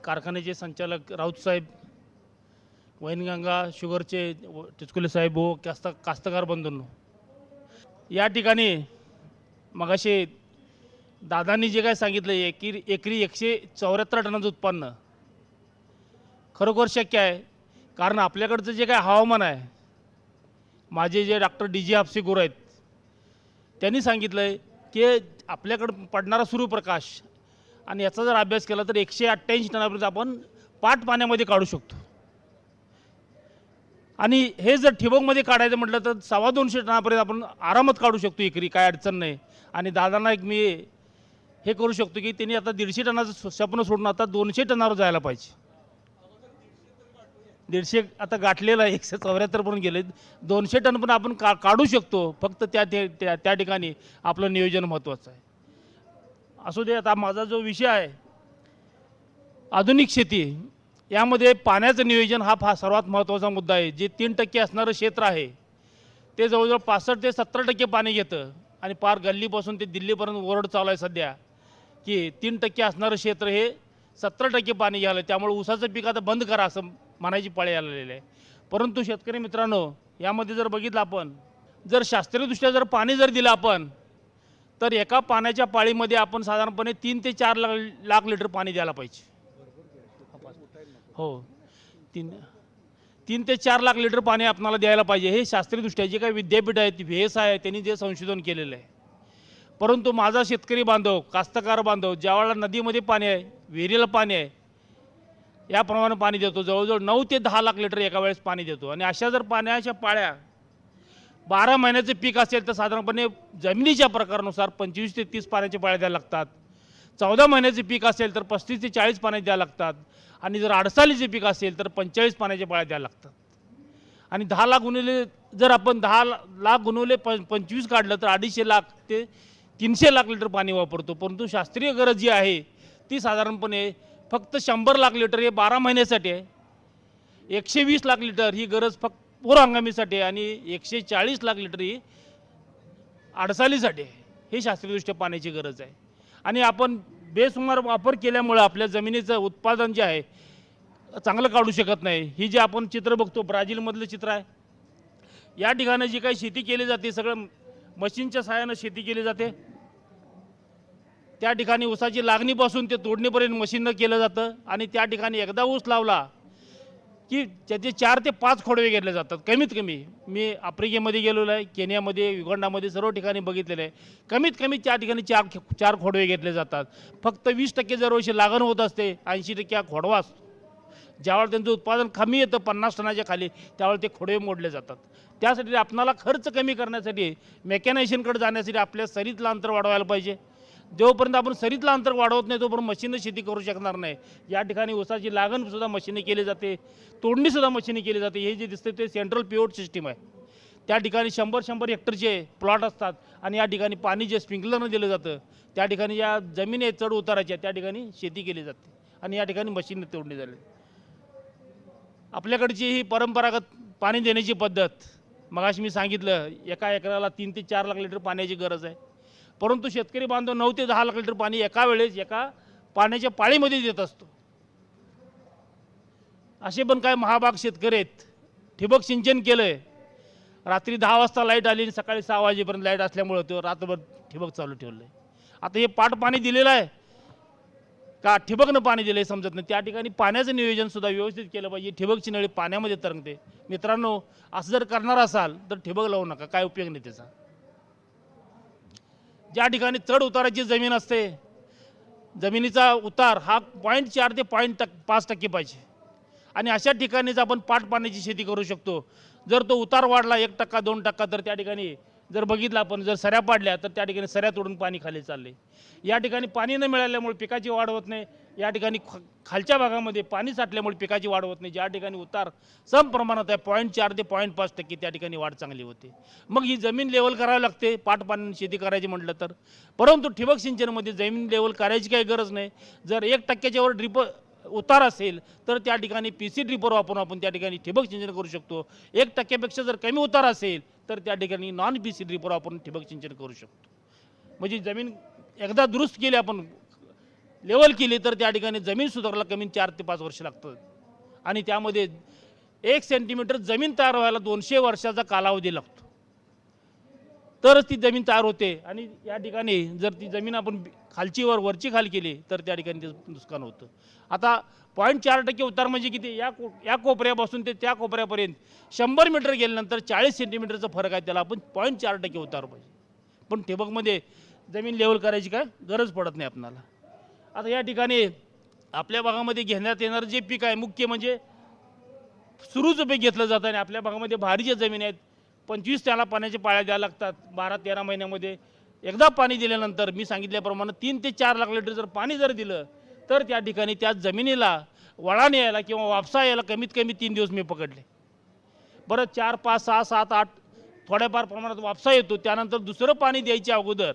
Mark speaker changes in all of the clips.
Speaker 1: कारखान्याचे संचालक राऊत साहेब, वैनगंगा शुगरचे टिचकुले साहेब हो, कास्तकार बंधूंनो, या ठिकाणी मगाशी दादांनी जे काय सांगितलं एकरी 174 टनाचं उत्पन्न खरोखर शक्य आहे. कारण आपल्याकडचं जे काय हवामान आहे, माझे जे डॉक्टर DG हापसे गुरु आहेत त्यांनी सांगितलं आहे की आपल्याकडं पडणारा सूर्यप्रकाश आणि याचा जर अभ्यास केला तर 188 टनापर्यंत आपण पाट पाण्यामध्ये काढू शकतो. आणि हे जर ठिबकमध्ये काढायचं म्हटलं तर 250 टनापर्यंत आपण आरामात काढू शकतो एकरी, काय अडचण नाही. आणि दादांना एक मी हे करू शकतो की त्यांनी आता 150 टनाचं स्वप्न सोडून आता 200 टनावर जायला पाहिजे. 150 आता गाठलेलं आहे, 174 पण गेले, 200 टन पण आपण काढू शकतो. फक्त त्या ठिकाणी आपलं नियोजन महत्त्वाचं आहे. असू दे, आता माझा जो विषय आहे आधुनिक शेती, यामध्ये पाण्याचं नियोजन हा सर्वात महत्त्वाचा मुद्दा आहे. जे 3% असणारं क्षेत्र आहे ते जवळजवळ 65 ते 70% पाणी घेतं. आणि पार गल्लीपासून ते दिल्लीपर्यंत ओरड चालू आहे सध्या की 3% असणारं क्षेत्र हे 70% पाणी घ्यायला. त्यामुळे ऊसाचं पीक आता बंद करा असं म्हणायची पाळी आलेली आहे. परंतु शेतकरी मित्रांनो, यामध्ये जर बघितलं आपण, जर शास्त्रीयदृष्ट्या जर पाणी जर दिलं आपण, तर एका पाण्याच्या पाळीमध्ये आपण साधारणपणे 3 ते 4 लाख लिटर पाणी द्यायला पाहिजे. हो, 3 ते 4 लाख लिटर पाणी आपल्याला द्यायला पाहिजे. हे शास्त्रीयदृष्ट्या जे काही विद्यापीठ आहेत, VS आहे, त्यांनी जे संशोधन केलेलं आहे. परंतु माझा शेतकरी बांधव, कास्तकार बांधव ज्यावेळेला नदीमध्ये पाणी आहे, विहिरीला पाणी आहे, याप्रमाणे पाणी देतो. जवळजवळ 9 ते 10 लाख लिटर एका वेळेस पाणी देतो. आणि अशा जर पाण्याच्या पाळ्या 12 महिन्याचे पीक असेल तर साधारणपणे जमिनीच्या प्रकारानुसार 25 ते 30 पाण्याच्या पाळ्या द्यायला लागतात. 14 महिन्याचे पीक असेल तर 35 ते 40 पाण्या द्यायला लागतात. आणि जर अडसालीचे पीक असेल तर 45 पाण्याच्या पाळ्या द्यायला लागतात. आणि 10 लाख गुणिले, जर आपण 10 लाख गुणवले 25 काढलं तर 250 लाख ते 300 लाख लिटर पाणी वापरतो. परंतु शास्त्रीय गरज जी आहे ती साधारणपणे फक्त 100 लाख लिटर हे 12 महिन्यासाठी आहे. 120 लाख लिटर ही गरज फक्त पूर हंगामीसाठी आहे. आणि 140 लाख लिटर ही अडसालीसाठी आहे. ही शास्त्रीयदृष्ट्या पाण्याची गरज आहे. आणि आपण बेसुमार वापर केल्यामुळे आपल्या जमिनीचं उत्पादन जे आहे चांगलं काढू शकत नाही. ही जे आपण चित्र बघतो, ब्राझीलमधलं चित्र आहे. या ठिकाणी जी काही शेती केली जाते सगळं मशीनच्या सहाय्यानं शेती केली जाते. त्या ठिकाणी ऊसाची लागणीपासून ते तोडणीपर्यंत मशीननं केलं जातं. आणि त्या ठिकाणी एकदा ऊस लावला की त्याचे 4 ते 5 खोडवे घेतले जातात कमीत कमी. मी आफ्रिकेमध्ये गेलेलो आहे, केनियामध्ये, युगांडामध्ये सर्व ठिकाणी बघितलेलं आहे. कमीत कमी त्या ठिकाणी 4 खोडवे घेतले जातात. फक्त 20% दरवर्षी लागण होत असते, 80% हा खोडवा असतो. ज्यावेळेला त्यांचं उत्पादन कमी येतं 50 टनाच्या खाली, त्यावेळेला ते खोडवे मोडले जातात. त्यासाठी आपणाला खर्च कमी करण्यासाठी, मेकॅनायझेशनकडे जाण्यासाठी आपल्या सरीतलं अंतर वाढवायला पाहिजे. जोपर्यंत आपण सरीतलं अंतर वाढवत नाही तोपर्यंत मशीननं शेती करू शकणार नाही. या ठिकाणी ऊसाची लागणसुद्धा मशीने केली जाते, तोडणीसुद्धा मशीने केली जाते. हे जे दिसते ते सेंट्रल पिव्होट सिस्टीम आहे. त्या ठिकाणी 100 हेक्टरचे प्लॉट असतात. आणि या ठिकाणी पाणी जे स्प्रिंकलरनं दिलं जातं, त्या ठिकाणी या जमिनी चढ उताराच्या त्या ठिकाणी शेती केली जाते. आणि या ठिकाणी मशीनने तोडणी झाली. आपल्याकडची ही परंपरागत पाणी देण्याची पद्धत, मगाशी मी सांगितलं एका एकराला 3 ते 4 लाख लिटर पाण्याची गरज आहे. परंतु शेतकरी बांधव 9 ते 10 लाख लिटर पाणी एका वेळेस एका पाण्याच्या पाळीमध्ये देत असतो. असे पण काय महाभाग शेतकरी आहेत. ठिबक सिंचन केलं आहे, रात्री 10 वाजता लाईट आली आणि सकाळी 6 वाजेपर्यंत लाईट असल्यामुळं तो रात्रभर ठिबक चालू ठेवलं आहे. आता हे पाट पाणी दिलेलं आहे का ठिबकनं पाणी दिलं आहे समजत नाही. त्या ठिकाणी पाण्याचं नियोजनसुद्धा व्यवस्थित केलं पाहिजे. ठिबकची नळी पाण्यामध्ये तरंगते. मित्रांनो, असं जर करणार असाल तर ठिबक लावू नका, काय उपयोग नाही त्याचा. ज्या ठिकाणी चढ उताराची जमीन असते, जमिनीचा उतार हा 0.4 ते 0.5% पाहिजे. आणि अशा ठिकाणीच आपण पाट पाण्याची शेती करू शकतो. जर तो उतार वाढला 1%, 2% तर त्या ठिकाणी जर बघितलं आपण, जर सऱ्या पाडल्या तर त्या ठिकाणी सऱ्या तोडून पाणी खाली चालले. या ठिकाणी पाणी न मिळाल्यामुळे पिकाची वाढ होत नाही. या ठिकाणी खालच्या भागामध्ये पाणी साठल्यामुळे पिकाची वाढ होत नाही. ज्या ठिकाणी उतार सम प्रमाणात आहे 0.4 ते 0.5% त्या ठिकाणी वाढ चांगली होते. मग ही जमीन लेवल करावी लागते पाट पाण्याने शेती करायची म्हटलं तर. परंतु ठिबक सिंचनमध्ये जमीन लेवल करायची काही गरज नाही. जर 1%च्या वर ड्रिप उतार असेल तर त्या ठिकाणी PC ड्रिपर वापरून आपण त्या ठिकाणी ठिबक सिंचन करू शकतो. 1%पेक्षा जर कमी उतार असेल तर त्या ठिकाणी नॉन PC ड्रिपर वापरून ठिबक सिंचन करू शकतो. म्हणजे जमीन एकदा दुरुस्त केली आपण लेवल केली तर त्या ठिकाणी जमीन सुधारायला कमी 4 ते 5 वर्ष लागतात आणि त्यामध्ये 1 सेंटीमीटर जमीन तयार व्हायला 200 वर्षाचा कालावधी लागतो, तरच ती जमीन तयार होते. आणि या ठिकाणी जर ती जमीन आपण खालची वरची खाली केली तर त्या ठिकाणी त्याचं नुकसान होतं. आता 0.4% उतार म्हणजे किती, या कोपऱ्यापासून ते त्या कोपऱ्यापर्यंत 100 मीटर गेल्यानंतर 40 सेंटीमीटरचा फरक आहे, त्याला आपण 0.4% उतार पाहिजे. पण ठिबकमध्ये जमीन लेवल करायची काय गरज पडत नाही आपणाला. आता या ठिकाणी आपल्या भागामध्ये घेण्यात येणारं जे पीक आहे मुख्य म्हणजे सुरूचं पीक घेतलं जातं. आणि आपल्या भागामध्ये भारीच्या जमीन आहेत, 25 त्याला पाण्याच्या पाळ्या द्यायला लागतात 12-13 महिन्यामध्ये. एकदा पाणी दिल्यानंतर मी सांगितल्याप्रमाणे 3 ते 4 लाख लिटर जर पाणी जर दिलं तर त्या ठिकाणी त्या जमिनीला वळण यायला किंवा वापसा यायला कमीत कमी 3 दिवस मी पकडले. बरं 4, 5, 6, 7, 8 थोड्याफार प्रमाणात वापसा येतो, त्यानंतर दुसरं पाणी द्यायच्या अगोदर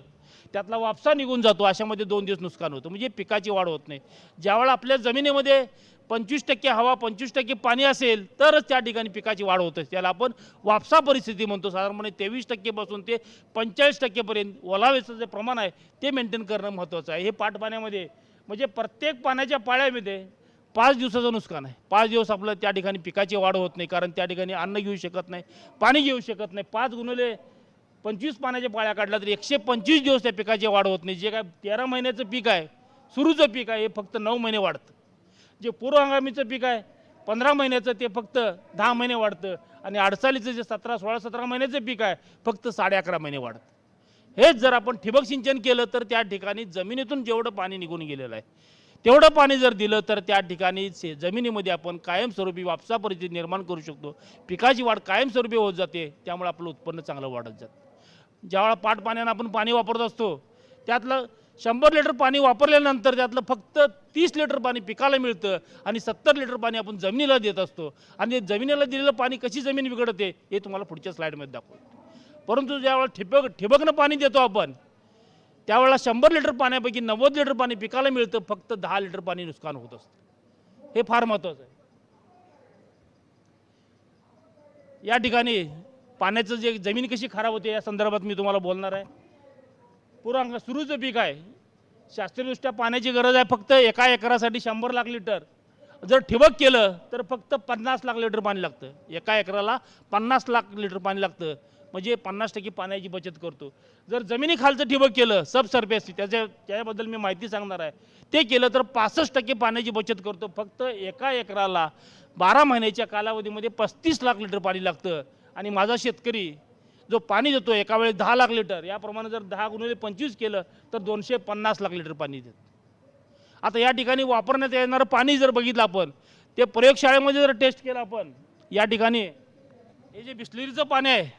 Speaker 1: त्यातला वापसा निघून जातो, अशामध्ये 2 दिवस नुकसान होतं, म्हणजे पिकाची वाढ होत नाही. ज्यावेळेला आपल्या जमिनीमध्ये 25% हवा 25% पाणी असेल तरच त्या ठिकाणी पिकाची वाढ होते, त्याला आपण वापसा परिस्थिती म्हणतो. साधारणपणे 23% पासून ते 45% पर्यंत ओलाव्याचं जे प्रमाण आहे ते मेंटेन करणं महत्त्वाचं आहे. हे पाटपाण्यामध्ये म्हणजे प्रत्येक पाण्याच्या पाळ्यामध्ये 5 दिवसाचं नुकसान आहे. 5 दिवस आपलं त्या ठिकाणी पिकाची वाढ होत नाही, कारण त्या ठिकाणी अन्न घेऊ शकत नाही, पाणी घेऊ शकत नाही. 5 गुणिले 25 पाण्याच्या पाळ्या काढल्या तर 125 दिवस त्या पिकाची वाढ होत नाही. जे काय 13 महिन्याचं पीक आहे, सुरूचं पीक आहे, हे फक्त 9 महिने वाढतं. जे पूर्व हंगामीचं पीक आहे 15 महिन्याचं ते फक्त 10 महिने वाढतं. आणि अडचालीचं जे 16-17 महिन्याचं पीक आहे फक्त 11.5 महिने वाढतं. हेच जर आपण ठिबक सिंचन केलं तर त्या ठिकाणी जमिनीतून जेवढं पाणी निघून गेलेलं आहे तेवढं पाणी जर दिलं तर त्या ठिकाणी जमिनीमध्ये आपण कायमस्वरूपी वापसा परिस्थिती निर्माण करू शकतो. पिकाची वाढ कायमस्वरूपी होत जाते, त्यामुळे आपलं उत्पन्न चांगलं वाढत जातं. ज्यावेळा पाटपाण्यानं आपण पाणी वापरत असतो त्यातलं 100 लिटर पाणी वापरल्यानंतर त्यातलं फक्त 30 लिटर पाणी पिकाला मिळतं आणि 70 लिटर पाणी आपण जमिनीला देत असतो. आणि जमिनीला दिलेलं पाणी कशी जमीन बिघडते हे तुम्हाला पुढच्या स्लाईडमध्ये दाखवतो. परंतु ज्यावेळेला ठिबकनं पाणी देतो आपण त्यावेळेला 100 लिटर पाण्यापैकी 90 लिटर पाणी पिकाला मिळतं, फक्त 10 लिटर पाणी नुकसान होत असतं. हे फार महत्त्वाचं आहे. या ठिकाणी पाण्याचं जे जमीन कशी खराब होते या संदर्भात मी तुम्हाला बोलणार आहे. पुरांग सुरूचं पीक आहे, शास्त्रीयदृष्ट्या पाण्याची गरज आहे फक्त एका एकरासाठी 100 लाख लिटर. जर ठिबक केलं तर फक्त 50 लाख लिटर पाणी लागतं. एका एकराला 50 लाख लिटर पाणी लागतं, म्हणजे 50% पाण्याची बचत करतो. जर जमिनीखालचं ठिबक केलं सबसर्फेस त्याच्याबद्दल मी माहिती सांगणार आहे, ते केलं तर 65% पाण्याची बचत करतो. फक्त एका एकराला 12 महिन्याच्या कालावधीमध्ये 35 लाख लिटर पाणी लागतं. आणि माझा शेतकरी जो पाणी देतो एका वेळेस 10 लाख लिटर, याप्रमाणे जर 10 गुणिले 25 केलं तर 250 लाख लिटर पाणी देतं. आता या ठिकाणी वापरण्यात येणारं पाणी जर बघितलं आपण, ते प्रयोगशाळेमध्ये जर टेस्ट केलं आपण, या ठिकाणी हे जे बिस्लरीचं पाणी आहे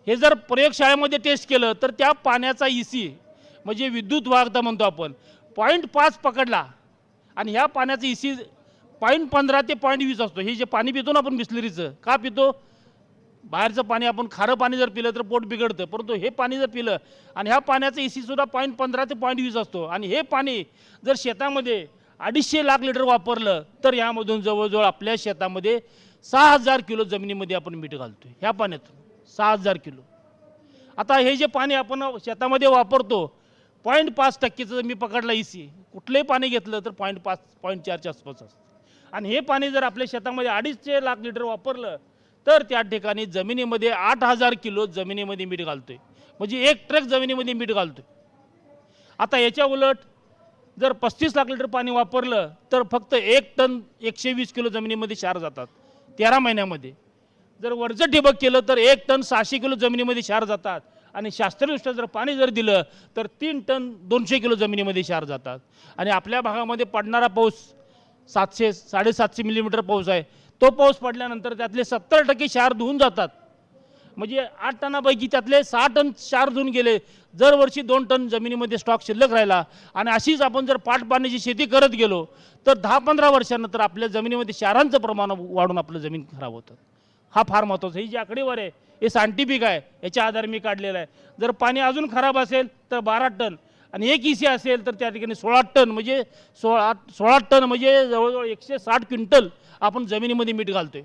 Speaker 1: हे जर प्रयोगशाळेमध्ये टेस्ट केलं तर त्या पाण्याचा EC म्हणजे विद्युत वाहकता म्हणतो आपण 0.5 पकडला आणि ह्या पाण्याचं EC 0.15 ते 0.20 असतो. हे जे पाणी पितो ना आपण बिस्लरीचं, का पितो? बाहेरचं पाणी आपण खारं पाणी जर पिलं तर पोट बिघडतं, परंतु हे पाणी जर पिलं आणि ह्या पाण्याचं EC सुद्धा 0.15 ते 0.20 असतो. आणि हे पाणी जर शेतामध्ये 250 लाख लिटर वापरलं तर यामधून जवळजवळ आपल्या शेतामध्ये 6000 किलो जमिनीमध्ये आपण मीठ घालतोय ह्या पाण्यातून, 6000 किलो. आता हे जे पाणी आपण शेतामध्ये वापरतो 0.5%चं मी पकडला EC, कुठलंही पाणी घेतलं तर 0.5 0.4च्या आसपास असतं. आणि हे पाणी जर आपल्या शेतामध्ये 250 लाख लिटर वापरलं तर त्या ठिकाणी जमिनीमध्ये 8000 किलो जमिनीमध्ये मीठ घालतोय, म्हणजे 1 ट्रक जमिनीमध्ये मीठ घालतोय. आता याच्या उलट जर 35 लाख लिटर पाणी वापरलं तर फक्त 1 टन 120 किलो जमिनीमध्ये क्षार जातात 13 महिन्यामध्ये. जर वरचं ठिबक केलं तर 1 टन 600 किलो जमिनीमध्ये क्षार जातात. आणि शास्त्रीयदृष्ट्या जर पाणी जर दिलं तर 3 टन 200 किलो जमिनीमध्ये क्षार जातात. आणि आपल्या भागामध्ये पडणारा पाऊस 700-750 मिलीमीटर पाऊस आहे, तो पाऊस पडल्यानंतर त्यातले 70% क्षार धुवून जातात, म्हणजे 8 टनापैकी त्यातले 6 टन क्षार धुवून गेले. दरवर्षी 2 टन जमिनीमध्ये स्टॉक शिल्लक राहिला. आणि अशीच आपण जर पाटपाण्याची शेती करत गेलो तर 10-15 वर्षानंतर आपल्या जमिनीमध्ये क्षारांचं प्रमाण वाढून आपलं जमीन खराब होतं. हा फार महत्त्वाचा. ही जी आकडेवारी आहे हे सायंटिफिक आहे, याच्या आधारे मी काढलेलं आहे. जर पाणी अजून खराब असेल तर 12 टन आणि 1 EC असेल तर त्या ठिकाणी 16 टन, म्हणजे 16 टन म्हणजे जवळजवळ 160 क्विंटल आपण जमिनीमध्ये मीठ घालतोय.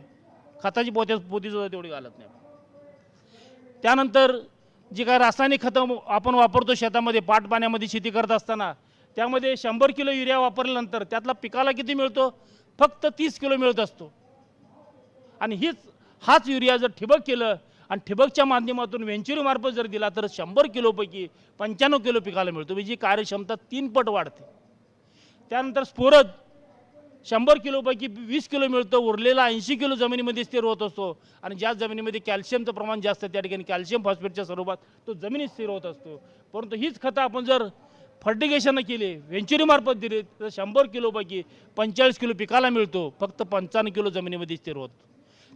Speaker 1: खताची पोतीसुद्धा तेवढी घालत नाही. त्यानंतर जी काय रासायनिक खतं आपण वापरतो शेतामध्ये पाटपाण्यामध्ये शेती करत असताना, त्यामध्ये 100 किलो युरिया वापरल्यानंतर त्यातला पिकाला किती मिळतो? फक्त 30 किलो मिळत असतो. आणि हाच युरिया जर ठिबक केलं आणि ठिबकच्या माध्यमातून वेंचुरीमार्फत जर दिला तर 100 किलोपैकी 95 किलो पिकाला मिळतो. म्हणजे कार्यक्षमता 3 पट वाढते. त्यानंतर स्फोरद 100 किलोपैकी 20 किलो मिळतो, उरलेला 80 किलो जमिनीमध्ये स्थिर होत असतो. आणि ज्या जमिनीमध्ये कॅल्शियमचं प्रमाण जास्त त्या ठिकाणी कॅल्शियम फॉस्फेटच्या स्वरूपात तो जमिनीत स्थिर होत असतो. परंतु हीच खतं आपण जर फर्टिगेशन केली, वेंचुरीमार्फत दिली तर 100 किलोपैकी 45 किलो पिकाला मिळतो, फक्त 55 किलो जमिनीमध्ये स्थिर होतो.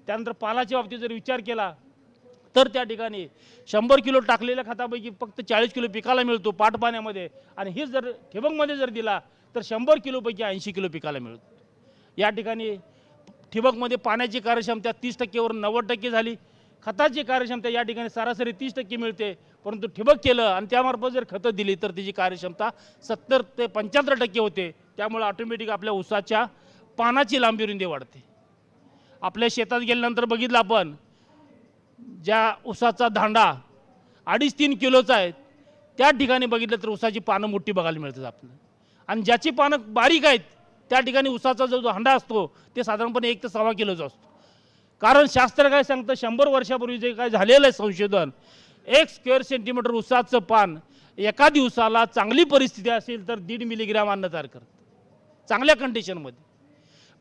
Speaker 1: त्यानंतर पालाच्या बाबतीत जर विचार केला तर त्या ठिकाणी 100 किलो टाकलेल्या खतापैकी फक्त 40 किलो पिकाला मिळतो पाट पाण्यामध्ये. आणि हीच जर ठिबकमध्ये जर दिला तर 100 किलोपैकी 80 किलो पिकाला मिळतो. या ठिकाणी ठिबकमध्ये पाण्याची कार्यक्षमता 30% वरून 90% झाली. खताची कार्यक्षमता या ठिकाणी सरासरी 30% मिळते. परंतु ठिबक केलं आणि त्यामार्फत जर खतं दिली तर त्याची कार्यक्षमता 70 ते 75% होते. त्यामुळे ऑटोमॅटिक आपल्या ऊसाच्या पानाची लांबी रुंदी वाढते. आपल्या शेतात गेल्यानंतर बघितलं आपण, ज्या ऊसाचा दांडा 2.5-3 किलोचा आहे त्या ठिकाणी बघितलं तर ऊसाची पानं मोठी बघायला मिळतात आपल्याला. आणि ज्याची पानं बारीक आहेत त्या ठिकाणी ऊसाचा जो दांडा असतो ते साधारणपणे 1 ते 1.25 किलोचा असतो. कारण शास्त्र काय सांगतं, 100 वर्षापूर्वी जे काय झालेलं आहे संशोधन, 1 स्क्वेअर सेंटीमीटर ऊसाचं पान एका दिवसाला चांगली परिस्थिती असेल तर 1.5 मिलीग्रॅम अन्न तयार करतं. चांगल्या कंडिशनमध्ये,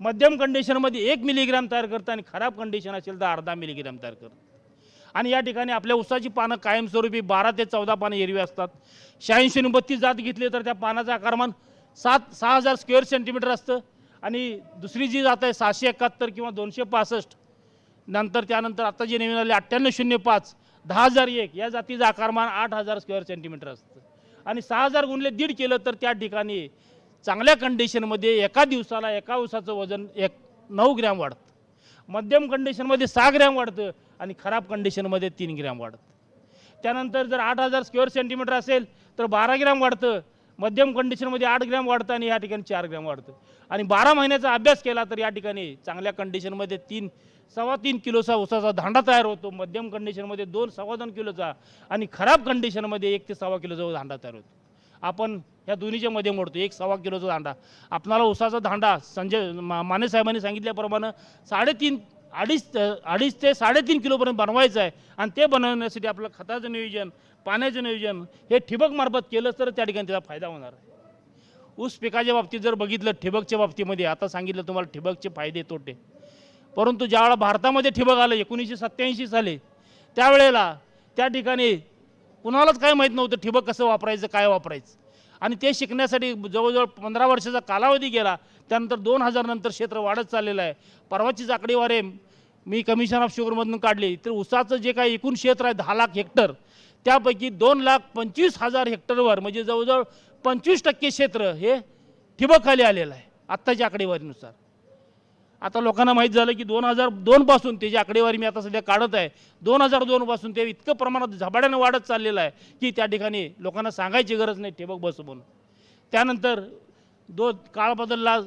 Speaker 1: मध्यम कंडिशनमध्ये 1 मिलीग्रॅम तयार करतं आणि खराब कंडिशन असेल तर अर्धा मिलीग्रॅम तयार करतं. आणि या ठिकाणी आपल्या ऊसाची पानं कायमस्वरूपी 12 ते 14 पानं एरवी असतात. 86-39 जात घेतली तर त्या पानाचं आकारमान 6,000 स्क्वेअर सेंटीमीटर असतं. आणि दुसरी जी जात आहे 671 किंवा 265, नंतर त्यानंतर आता जे नवीन आले 9805, 10,001 या जातीचं आकारमान 8,000 स्क्वेअर सेंटीमीटर असतं. आणि 6,000 गुणले 1.5 केलं तर त्या ठिकाणी चांगल्या कंडिशनमध्ये एका दिवसाला एका ऊसाचं वजन 9 ग्रॅम वाढतं. मध्यम कंडिशनमध्ये 6 ग्रॅम वाढतं आणि खराब कंडिशनमध्ये 3 ग्रॅम वाढतं. त्यानंतर जर 8,000 स्क्वेअर सेंटीमीटर असेल तर 12 ग्रॅम वाढतं, मध्यम कंडिशनमध्ये 8 ग्रॅम वाढतं आणि या ठिकाणी 4 ग्रॅम वाढतं. आणि 12 महिन्याचा अभ्यास केला तर या ठिकाणी चांगल्या कंडिशनमध्ये 3-3.25 किलोचा ऊसाचा दांडा तयार होतो, मध्यम कंडिशनमध्ये 2-2.25 किलोचा आणि खराब कंडिशनमध्ये 1 ते 1.25 किलोचा दांडा तयार होतो. आपण ह्या दोन्हीच्या मध्ये मोडतो 1-1.25 किलोचा दांडा. आपणाला ऊसाचा दांडा संजय माने साहेबांनी सांगितल्याप्रमाणे 2.5 ते 3.5 किलोपर्यंत बनवायचं आहे. आणि ते बनवण्यासाठी आपलं खताचं नियोजन, पाण्याचं नियोजन हे ठिबकमार्फत केलं तर त्या ठिकाणी त्याचा फायदा होणार आहे. ऊस पिकाच्या बाबतीत जर बघितलं, ठिबकच्या बाबतीमध्ये आता सांगितलं तुम्हाला ठिबकचे फायदे तोटे. परंतु ज्यावेळेला भारतामध्ये ठिबक आलं 1987 साली, त्यावेळेला त्या ठिकाणी कुणालाच काय माहीत नव्हतं ठिबक कसं वापरायचं, काय वापरायचं. आणि ते शिकण्यासाठी जवळजवळ 15 वर्षाचा कालावधी गेला. त्यानंतर 2000 नंतर क्षेत्र वाढत चाललेलं आहे. परवाचीच आकडेवारी मी कमिशन ऑफ शुगरमधून काढली तर ऊसाचं जे काही एकूण क्षेत्र आहे 10 लाख हेक्टर, त्यापैकी 2,25,000 हेक्टरवर म्हणजे जवळजवळ 25% क्षेत्र हे ठिबकखाली आलेलं आहे आत्ताच्या आकडेवारीनुसार. आता लोकांना माहीत झालं की 2002 पासून त्याची आकडेवारी मी आता सध्या काढत आहे, 2002 पासून ते इतकं प्रमाणात झपाट्याने वाढत चाललेलं आहे की त्या ठिकाणी लोकांना सांगायची गरज नाही ठिबक बस म्हणून. त्यानंतर काळ बदलला,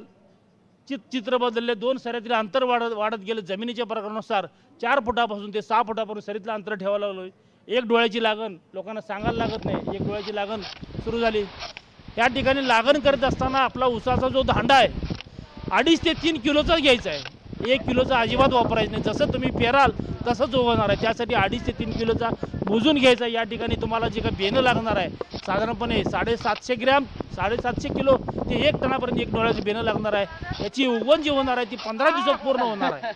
Speaker 1: चित्र बदलले, 2 सऱ्यातील अंतर वाढत गेलं. जमिनीच्या प्रकारानुसार 4 फुटापासून ते 6 फुटापर्यंत सरीतलं अंतर ठेवायला लागलो. 1 डोळ्याची लागण लोकांना सांगायला लागत नाही, 1 डोळ्याची लागण सुरू झाली. या ठिकाणी लागण करत असताना आपला ऊसाचा जो दांडा आहे 2.5 ते 3 किलोचाच घ्यायचा आहे, 1 किलोचा अजिबात वापरायचं नाही. जसं तुम्ही पेराल तसंच होणार आहे. त्यासाठी 2.5 ते 3 किलोचा मोजून घ्यायचा. या ठिकाणी तुम्हाला जे काही बेणं लागणार आहे साधारणपणे 750 ग्रॅम, 750 किलो ते 1 टनापर्यंत 1 डोळ्याचं बेणं लागणार आहे. याची उगवण जी होणार आहे ती 15 दिवसात पूर्ण होणार आहे,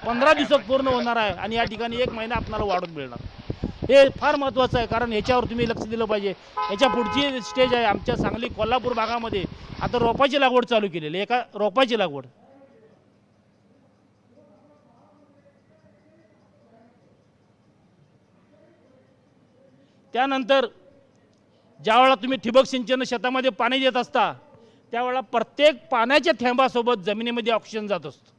Speaker 1: 15 दिवसात पूर्ण होणार आहे. आणि या ठिकाणी 1 महिना आपल्याला वाढून मिळणार. हे फार महत्त्वाचं आहे, कारण ह्याच्यावर तुम्ही लक्ष दिलं पाहिजे. याच्या पुढची स्टेज आहे आमच्या सांगली कोल्हापूर भागामध्ये आता रोपाची लागवड चालू केलेली, एका रोपाची लागवड. त्यानंतर ज्यावेळेला तुम्ही ठिबक सिंचन शेतामध्ये पाणी देत असता त्यावेळेला प्रत्येक पाण्याच्या थेंबासोबत जमिनीमध्ये ऑक्सिजन जात असतो.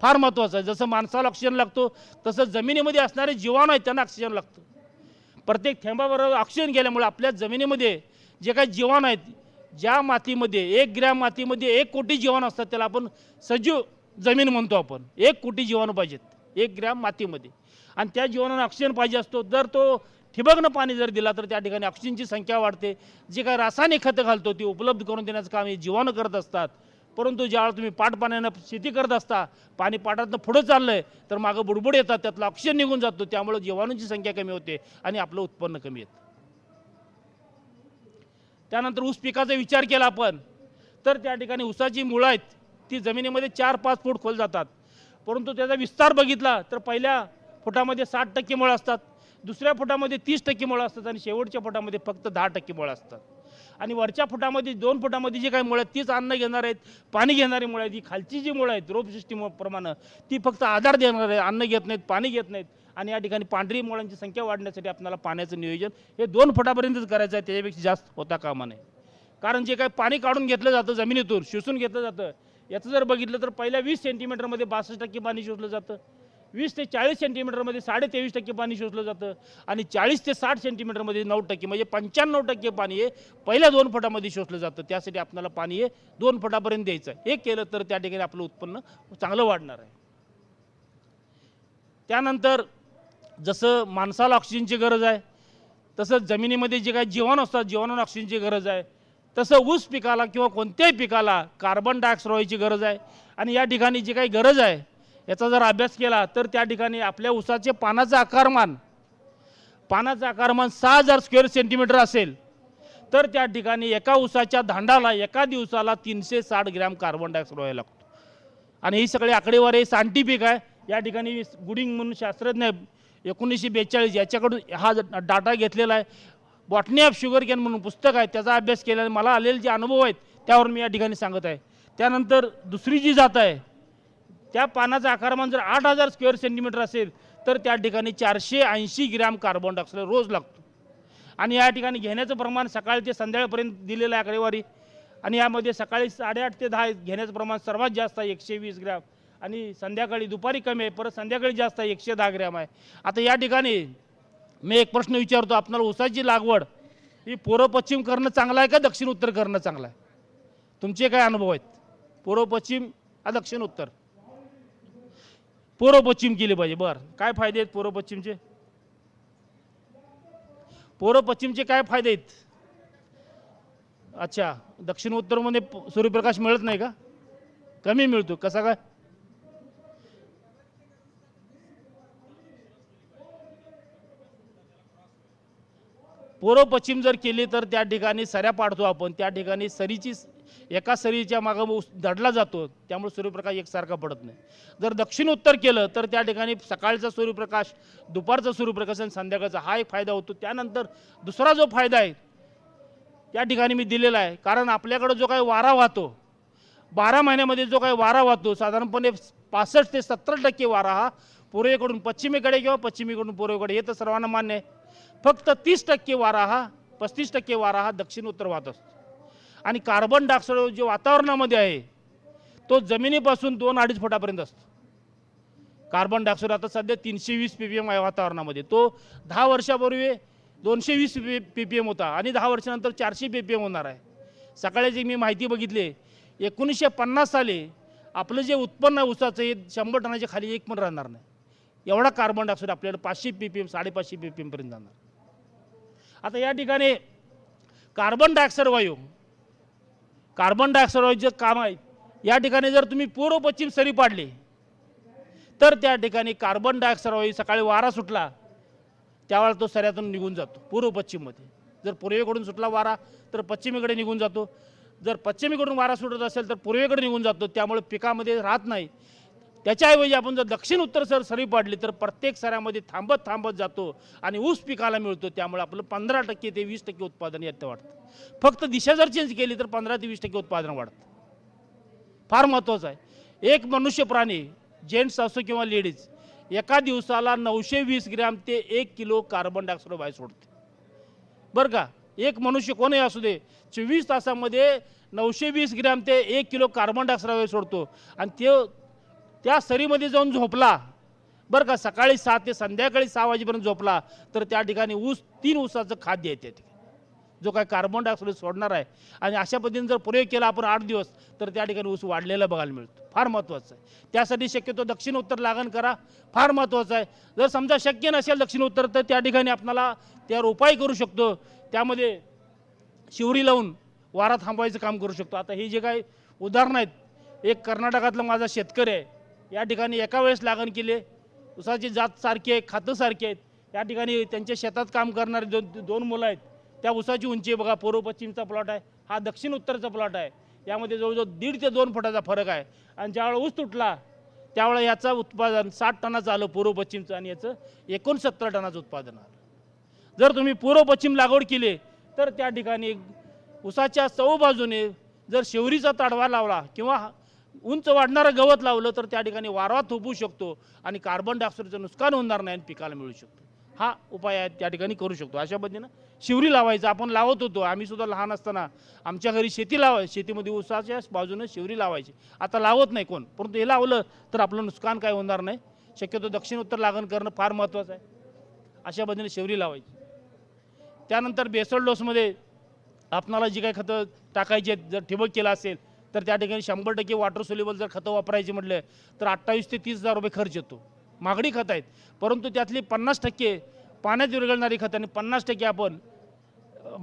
Speaker 1: फार महत्त्वाचं आहे. जसं माणसाला ऑक्सिजन लागतो तसं जमिनीमध्ये असणारे जीवाणू आहेत त्यांना ऑक्सिजन लागतो. प्रत्येक थेंबाबरोबर ऑक्सिजन गेल्यामुळे आपल्या जमिनीमध्ये जे काही जीवाणू आहेत, ज्या मातीमध्ये 1 ग्रॅम मातीमध्ये 1 कोटी जीवाणू असतात त्याला आपण सजीव जमीन म्हणतो. आपण 1 कोटी जीवाणू पाहिजेत 1 ग्रॅम मातीमध्ये. आणि त्या जीवाणूंना ऑक्सिजन पाहिजे असतो. जर तो ठिबकनं पाणी जर दिला तर त्या ठिकाणी ऑक्सिजनची संख्या वाढते. जे काही रासायनिक खतं घालतो ती उपलब्ध करून देण्याचं काम हे जीवाणू करत असतात. परंतु ज्यावेळेला तुम्ही पाण्यानं शेती करत असता, पाणी पाटातनं पुढं चाललंय तर मागं बुडबुड येतात, त्यातलं ऑक्सिजन निघून जातो, त्यामुळे जीवाणूंची संख्या कमी होते आणि आपलं उत्पन्न कमी येतं. त्यानंतर ऊस पिकाचा विचार केला आपण तर त्या ठिकाणी ऊसाची मुळं आहेत ती जमिनीमध्ये 4-5 फूट खोल जातात. परंतु त्याचा विस्तार बघितला तर पहिल्या फुटामध्ये 60% मुळं असतात, दुसऱ्या फुटामध्ये 30% मुळं असतात आणि शेवटच्या फुटामध्ये फक्त 10% मुळं असतात. आणि वरच्या फुटामध्ये 2 फुटामध्ये जे काही मुळं आहेत तीच अन्न घेणार आहेत, पाणी घेणारी मुळं आहेत. ही खालची जी मुळं आहेत रोप सिस्टीमप्रमाणे ती फक्त आधार देणार आहेत, अन्न घेत नाहीत, पाणी घेत नाहीत. आणि या ठिकाणी पांढरी मुळांची संख्या वाढण्यासाठी आपल्याला पाण्याचं नियोजन हे 2 फुटापर्यंतच करायचं आहे, त्याच्यापेक्षा जास्त होता कामा नये. कारण जे काही पाणी काढून घेतलं जातं जमिनीतून शोषून घेतलं जातं, याचं जर बघितलं तर पहिल्या 20 सेंटीमीटरमध्ये 62% पाणी शोषलं जातं, 20 ते 40 सेंटीमीटरमध्ये 23.5% पाणी शोषलं जातं आणि 40 ते 60 सेंटीमीटरमध्ये 9% म्हणजे 95% पाणी हे पहिल्या 2 फुटामध्ये शोषलं जातं. त्यासाठी आपल्याला पाणी हे 2 फुटापर्यंत द्यायचं आहे. हे केलं तर त्या ठिकाणी आपलं उत्पन्न चांगलं वाढणार आहे. त्यानंतर जसं माणसाला ऑक्सिजनची गरज आहे तसंच जमिनीमध्ये जे काही जीवाणू असतात जीवाणूंना ऑक्सिजनची गरज आहे, तसं ऊस पिकाला किंवा कोणत्याही पिकाला कार्बन डायऑक्साईड व्हायची गरज आहे. आणि या ठिकाणी जी काही गरज आहे याचा जर अभ्यास केला तर त्या ठिकाणी आपल्या ऊसाचे पानाचं आकारमान 6000 स्क्वेअर सेंटीमीटर असेल तर त्या ठिकाणी एका ऊसाच्या धांडाला एका दिवसाला 360 ग्रॅम कार्बन डायऑक्साईड व्हायला लागतो. आणि ही सगळी आकडेवारी सायंटिफिक आहे. या ठिकाणी गुडिंग म्हणून शास्त्रज्ञ 1942 याच्याकडून हा डाटा घेतलेला आहे. बॉटनी ऑफ शुगर कॅन म्हणून पुस्तक आहे, त्याचा अभ्यास केला. मला आलेले जे अनुभव आहेत त्यावर मी या ठिकाणी सांगत आहे. त्यानंतर दुसरी जी जात आहे त्या पानाचा आकारमान जर 8000 स्क्वेअर सेंटीमीटर असेल तर त्या ठिकाणी 480 ग्रॅम कार्बन डायऑक्साईड रोज लागतो. आणि या ठिकाणी घेण्याचं प्रमाण सकाळी ते संध्याकाळपर्यंत दिलेलं आहे आकडेवारी. आणि यामध्ये सकाळी 8:30 ते 10 घेण्याचं प्रमाण सर्वात जास्त आहे 120 ग्रॅम आणि संध्याकाळी दुपारी कमी आहे, परत संध्याकाळी जास्त आहे 110 ग्रॅम आहे. आता या ठिकाणी मी एक प्रश्न विचारतो आपल्याला, ऊसाची लागवड ही पूर्व पश्चिम करणं चांगलं आहे का दक्षिण उत्तर करणं चांगलं आहे? तुमचे काय अनुभव आहेत? पूर्व पश्चिम का दक्षिण उत्तर? पूर्व पश्चिम केली पाहिजे. बरं, काय फायदे आहेत पूर्व पश्चिमचे? पूर्व पश्चिमचे काय फायदे आहेत? अच्छा, दक्षिण उत्तरमध्ये सूर्यप्रकाश मिळत नाही का? कमी मिळतो, कसा काय? पूर्व पश्चिम जर केली तर त्या ठिकाणी सऱ्या पाडतो आपण, त्या ठिकाणी सरीची एका सरीच्या मागं दडला जातो, त्यामुळे सूर्यप्रकाश एकसारखा पडत नाही. जर दक्षिण उत्तर केलं तर त्या ठिकाणी सकाळचा सूर्यप्रकाश, दुपारचा सूर्यप्रकाश आणि संध्याकाळचा हा एक फायदा होतो. त्यानंतर दुसरा जो फायदा आहे त्या ठिकाणी मी दिलेला आहे, कारण आपल्याकडे जो काही वारा वाहतो 12 महिन्यामध्ये जो काही वारा वाहतो साधारणपणे 65 ते 70% वारा हा पूर्वेकडून पश्चिमेकडे किंवा पश्चिमेकडून पूर्वेकडे, हे तर सर्वांना मान्य आहे. फक्त 30% वारा हा 35% वारा हा दक्षिण उत्तर वाहत असतो. आणि कार्बन डायऑक्साईड जो वातावरणामध्ये आहे तो जमिनीपासून 2-2.5 फुटापर्यंत असतो. कार्बन डायऑक्साईड आता सध्या 320 ppm आहे वातावरणामध्ये, तो 10 वर्षापूर्वी 220 ppm होता आणि 10 वर्षानंतर 400 ppm होणार आहे. सकाळची मी माहिती बघितली, 1950 साली आपलं जे उत्पन्न आहे ऊसाचं हे 100 टनाच्या खाली एक पण राहणार नाही. एवढा कार्बन डायऑक्साईड आपल्याला 500 ppm 550 ppm पर्यंत जाणार. आता या ठिकाणी कार्बन डायऑक्साईड वायूचं काम आहे. या ठिकाणी जर तुम्ही पूर्व पश्चिम सरी पाडली तर त्या ठिकाणी कार्बन डायऑक्साईड वायू सकाळी वारा सुटला त्यावेळेला तो सऱ्यातून निघून जातो पूर्व पश्चिममध्ये. जर पूर्वेकडून सुटला वारा तर पश्चिमेकडे निघून जातो, जर पश्चिमेकडून वारा सुटत असेल तर पूर्वेकडे निघून जातो, त्यामुळे पिकामध्ये राहत नाही. त्याच्याऐवजी आपण जर दक्षिण उत्तर सरी पाडली तर प्रत्येक सऱ्यामध्ये थांबत जातो आणि ऊस पिकाला मिळतो, त्यामुळे आपलं 15% ते 20% उत्पादन यात वाढतं. फक्त दिशा जर चेंज केली तर 15 ते 20% उत्पादन वाढतं. फार महत्त्वाचं आहे. एक मनुष्य प्राणी, जेंट्स असो किंवा लेडीज, एका दिवसाला 920 ग्रॅम ते 1 किलो कार्बन डायऑक्साईड बाहेर सोडते. बरं का, एक मनुष्य कोणीही असू दे 24 तासामध्ये 920 ग्रॅम ते 1 किलो कार्बन डायऑक्साईड बाहेर सोडतो. आणि त्या सरीमध्ये जाऊन झोपला, बरं का, सकाळी 7 ते संध्याकाळी 6 वाजेपर्यंत झोपला तर त्या ठिकाणी 3 ऊसाचं खाद्य येते. जो काय कार्बन डायऑक्साईड सोडणार आहे आणि अशा पद्धतीने जर प्रयोग केला आपण 8 दिवस तर त्या ठिकाणी ऊस वाढलेला बघायला मिळतो, फार महत्त्वाचं आहे. त्यासाठी शक्यतो दक्षिण उत्तर लागण करा, फार महत्त्वाचं आहे. जर समजा शक्य नसेल दक्षिण उत्तर तर त्या ठिकाणी आपल्याला त्यावर उपाय करू शकतो, त्यामध्ये शिवरी लावून वारा थांबवायचं काम करू शकतो. आता हे जे काही उदाहरणं आहेत, एक कर्नाटकातला माझा शेतकरी आहे, या ठिकाणी एका वेळेस लागण केले, ऊसाची जात सारखी आहे, खातं सारखी आहेत. या ठिकाणी त्यांच्या शेतात काम करणारे दोन मुलं आहेत, त्या ऊसाची उंची बघा, पूर्व पश्चिमचा प्लॉट आहे, हा दक्षिण उत्तरचा प्लॉट आहे. यामध्ये जवळजवळ 1.5 ते 2 फुटाचा फरक आहे. आणि ज्यावेळेला ऊस तुटला त्यावेळेला याचं उत्पादन 60 टनाचं आलं पूर्व पश्चिमचं आणि याचं 69 टनाचं उत्पादन आलं. जर तुम्ही पूर्व पश्चिम लागवड केली तर त्या ठिकाणी ऊसाच्या चौ बाजूने जर शेवरीचा ताडवा लावला किंवा उंच वाढणारं गवत लावलं तर त्या ठिकाणी वारवा थोपू शकतो आणि कार्बन डायऑक्साईडचं नुकसान होणार नाही आणि पिकाला मिळू शकतो. हा उपाय आहे त्या ठिकाणी करू शकतो. अशा पद्धतीनं शिवरी लावायचं आपण लावत होतो, आम्ही सुद्धा लहान असताना आमच्या घरी शेतीमध्ये ऊसाच्या बाजूने शिवरी लावायची. आता लावत नाही कोण, परंतु हे लावलं तर आपलं नुकसान काय होणार नाही. शक्यतो दक्षिण उत्तर लागण करणं फार महत्त्वाचं आहे. अशा पद्धतीने शिवरी लावायची. त्यानंतर बेसल डोसमध्ये आपणाला जी काही खतं टाकायची आहेत, जर ठिबक केला असेल तर त्या ठिकाणी 100% वॉटर सोल्युबल जर खतं वापरायची म्हटलं तर 28 ते 30 हजार रुपये खर्च येतो. महागडी खतं आहेत, परंतु त्यातली 50% पाण्यात विरघळणारी खतं आणि 50% आपण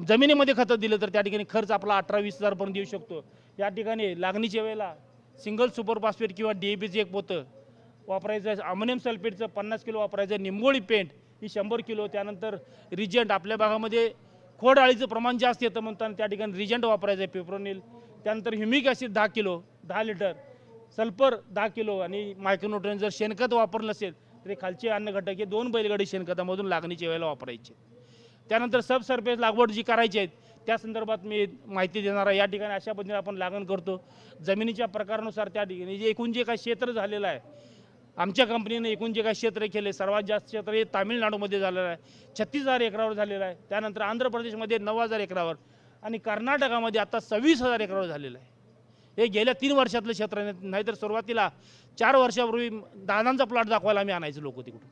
Speaker 1: जमिनीमध्ये खतं दिलं तर त्या ठिकाणी खर्च आपला 18-20 हजारपर्यंत येऊ शकतो. या ठिकाणी लागणीच्या वेळेला सिंगल सुपर फॉस्फेट किंवा DAPचं एक पोतं वापरायचं आहे, अमोनियम सल्फेटचं 50 किलो वापरायचं, निंबोळी पेंट ही 100 किलो, त्यानंतर रिजंट आपल्या भागामध्ये खोड अळीचं प्रमाण जास्त येतं म्हणताना त्या ठिकाणी रिजंट वापरायचं आहे, पेप्रोनिल, त्यानंतर humic acid 10 kilo 10 litre, sulphur 10 kilo आणि मायक्रोन्यूट्रिएंट. जर शेणखत वापरलं नसेल तर खालचे अन्नघटक हे 2 बैलगाडी शेणखतामधून लागणीच्या वेळेला वापरायचे. त्यानंतर सब सरफेस लागवड जी करायची आहे त्या संदर्भात मी माहिती देणार आहे. या ठिकाणी अशा पद्धतीने आपण लागण करतो. जमिनीच्या प्रकारानुसार त्या ठिकाणी एकूण जे काही क्षेत्र झालेलं आहे, आमच्या कंपनीने एकूण जे काही क्षेत्र केले सर्वात जास्त क्षेत्र हे तामिळनाडूमध्ये झालेलं आहे, 36,000 एकरावर झालेलं आहे. त्यानंतर आंध्र प्रदेशमध्ये 9,000 एकरावर आणि कर्नाटकामध्ये आता 26,000 एकरावर झालेलं आहे. हे गेल्या 3 वर्षातलं क्षेत्र नाहीतर सुरुवातीला 4 वर्षापूर्वी दादांचा प्लॉट दाखवायला आम्ही आणायचो लोक तिकडून,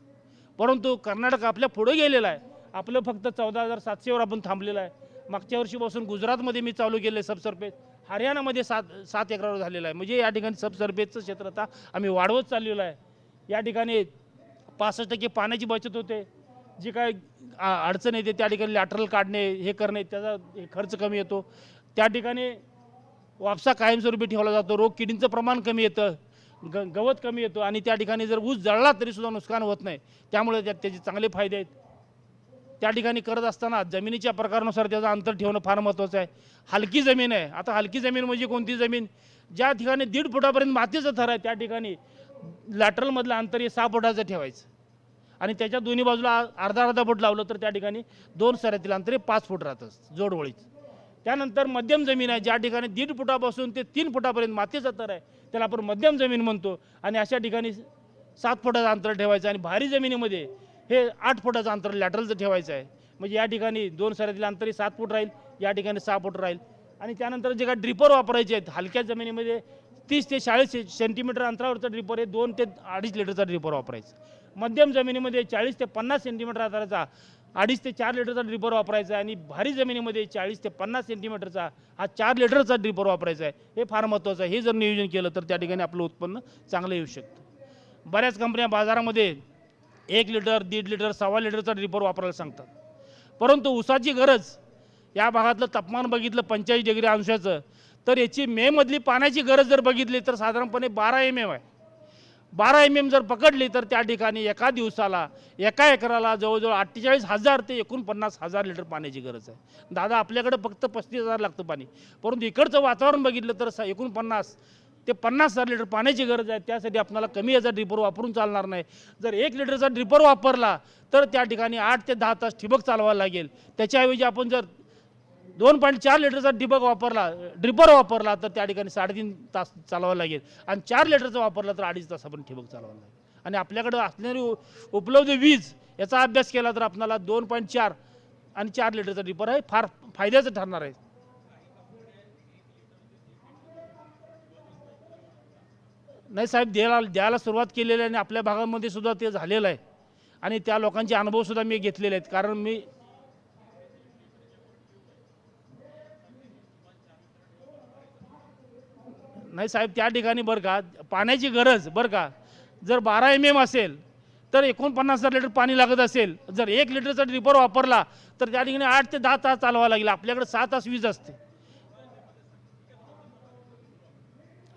Speaker 1: परंतु कर्नाटक आपल्या पुढे गेलेलं आहे. आपलं फक्त 14,700वर आपण थांबलेलं आहे. मागच्या वर्षीपासून गुजरातमध्ये मी चालू केलं आहे सबसर्फेस, हरियाणामध्ये 7 एकरावर झालेलं आहे. म्हणजे या ठिकाणी सबसर्फेसचं क्षेत्र आता आम्ही वाढवत चाललेलं आहे. या ठिकाणी 65% पाण्याची बचत होते, जी काय अडचण येते त्या ठिकाणी लॅटरल काढणे हे करणे त्याचा खर्च कमी येतो. त्या ठिकाणी वापसा कायमस्वरूपी ठेवला जातो, रोग किडींचं प्रमाण कमी येतं, गवत कमी येतो आणि त्या ठिकाणी जर ऊस जळला तरीसुद्धा नुकसान होत नाही. त्यामुळे त्याचे चांगले फायदे आहेत. त्या ठिकाणी करत असताना जमिनीच्या प्रकारानुसार त्याचं अंतर ठेवणं फार महत्त्वाचं आहे. हलकी जमीन आहे, आता हलकी जमीन म्हणजे कोणती जमीन, ज्या ठिकाणी 1.5 फुटापर्यंत मातीचं थर आहे त्या ठिकाणी लॅटरलमधलं अंतर हे 6 फुटाचं ठेवायचं आणि त्याच्या दोन्ही बाजूला अर्धा फूट लावलं तर त्या ठिकाणी 2 सऱ्यातील अंतर हे 5 फूट राहतं जोडवळीचं. त्यानंतर मध्यम जमीन आहे, ज्या ठिकाणी 1.5 फुटापासून ते 3 फुटापर्यंत मातीचं थर आहे त्याला आपण मध्यम जमीन म्हणतो आणि अशा ठिकाणी 7 फुटाचं अंतर ठेवायचं आणि भारी जमिनीमध्ये हे 8 फुटाचं अंतर लॅटरलचं ठेवायचं आहे. म्हणजे या ठिकाणी 2 सऱ्यातील अंतर 7 फूट राहील, या ठिकाणी 6 फूट राहील. आणि त्यानंतर जे काही ड्रिपर वापरायचे आहेत, हलक्या जमिनीमध्ये 30 ते 40 सेंटीमीटर अंतरावरचा ड्रिपर आहे, 2 ते 2.5 लिटरचा ड्रिपर वापरायचा. मध्यम जमिनीमध्ये 40 ते 50 सेंटीमीटर अंतराचा 2.5 ते 4 लिटरचा ड्रिपर वापरायचा आहे आणि भारी जमिनीमध्ये 40 ते 50 सेंटीमीटरचा हा 4 लिटरचा ड्रिपर वापरायचा आहे. हे फार महत्त्वाचं आहे. हे जर नियोजन केलं तर त्या ठिकाणी आपलं उत्पन्न चांगलं येऊ शकतं. बऱ्याच कंपन्या बाजारामध्ये 1 लिटर 1.5 लिटर 1.25 लिटरचा ड्रिपर वापरायला सांगतात, परंतु ऊसाची गरज या भागातलं तापमान बघितलं 45 डिग्री अंशाचं तर याची मेमधली पाण्याची गरज जर बघितली तर साधारणपणे 12 mm आहे. 12 mm जर पकडली तर त्या ठिकाणी एका दिवसाला एका एकराला जवळजवळ 48,000 ते 49,000 लिटर पाण्याची गरज आहे. दादा आपल्याकडे फक्त 35,000 लागतं पाणी, परंतु इकडचं वातावरण बघितलं तर 49 ते 50,000 लिटर पाण्याची गरज आहे. त्यासाठी आपल्याला कमी याचा ड्रिपर वापरून चालणार नाही. जर 1 लिटरचा ड्रिपर वापरला तर त्या ठिकाणी 8 ते 10 तास ठिबक चालवायला लागेल. त्याच्याऐवजी आपण जर 2.4 लिटरचा ड्रिपर वापरला तर त्या ठिकाणी 3.5 तास चालवायला लागेल आणि 4 लिटरचा वापरला तर 2.5 तास आपण ठिबक चालवायला लागेल. आणि आपल्याकडे असणारी उपलब्ध वीज याचा अभ्यास केला तर आपल्याला 2.4 आणि 4 लिटरचा ड्रिपर आहे फार फायद्याचं ठरणार आहे. नाही साहेब, द्यायला सुरुवात केलेली आहे आणि आपल्या भागामध्ये सुद्धा ते झालेलं आहे आणि त्या लोकांचे अनुभवसुद्धा मी घेतलेले आहेत. कारण मी नाही साहेब, त्या ठिकाणी बरं का पाण्याची गरज बरं का जर 12 MM असेल तर 49,000 लिटर पाणी लागत असेल, जर 1 लिटरचा ड्रिपर वापरला तर त्या ठिकाणी 8 ते 10 तास चालवावं लागेल. आपल्याकडे 6 तास वीज असते.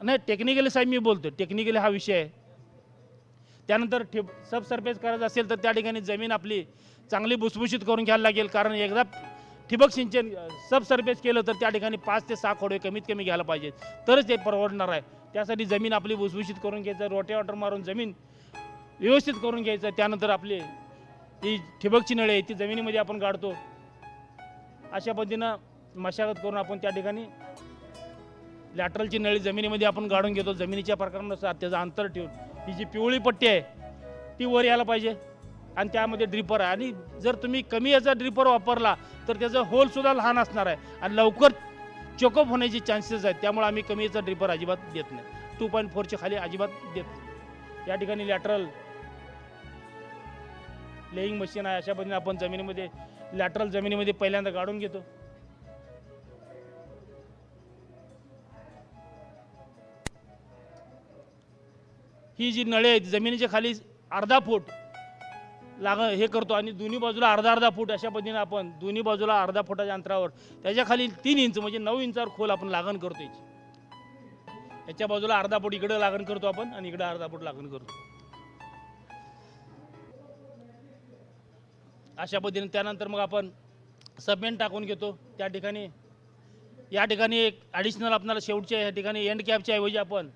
Speaker 1: नाही टेक्निकली साहेब मी बोलतो, टेक्निकली हा विषय आहे. त्यानंतर सब सरफेस करायचं असेल तर त्या ठिकाणी जमीन आपली चांगली भुसभुशीत करून घ्यायला लागेल, कारण एकदा ठिबक सिंचन सब सरफेस केलं तर त्या ठिकाणी 5 ते 6 खोडवे कमीत कमी घ्यायला पाहिजेत, तरच ते परवडणार आहे. त्यासाठी जमीन आपली भुसभुशीत करून घ्यायचं, रोटेवाटर मारून जमीन व्यवस्थित करून घ्यायचं. त्यानंतर आपली ही ठिबकची नळी आहे ती जमिनीमध्ये आपण गाडतो. अशा पद्धतीनं मशागत करून आपण त्या ठिकाणी लॅटरलची नळी जमिनीमध्ये आपण गाडून घेतो. जमिनीच्या प्रकारानुसार त्याचं अंतर ठेवून ही जी पिवळी पट्टी आहे ती वर यायला पाहिजे आणि त्यामध्ये ड्रिपर आहे. आणि जर तुम्ही कमी याचा ड्रिपर वापरला तर त्याचं होलसुद्धा लहान असणार आहे आणि लवकर चोकअप होण्याचे चान्सेस आहेत. त्यामुळे आम्ही कमी याचा ड्रिपर अजिबात देत नाही. 2.4च्या खाली अजिबात देत नाही. या ठिकाणी लॅटरल लेईंग मशीन आहे. अशा पद्धतीने आपण जमिनीमध्ये लॅटरल जमिनीमध्ये पहिल्यांदा गाडून घेतो. ही जी नळी आहेत जमिनीच्या खाली अर्धा फूट हे करतो आणि दोन्ही बाजूला अर्धा फूट अशा पद्धतीने आपण दोन्ही बाजूला अर्धा फुटाच्या अंतरावर त्याच्या खाली 3 इंच म्हणजे 9 इंचावर खोल आपण लागण करतो. याच्या बाजूला अर्धा फूट इकडे लागण करतो आपण आणि इकडे अर्धा फूट लागण करतो. अशा पद्धतीने त्यानंतर मग आपण सबमेंट टाकून घेतो. त्या ठिकाणी या ठिकाणी एक ॲडिशनल आपल्याला शेवटच्या या ठिकाणी एंड कॅपच्या ऐवजी आपण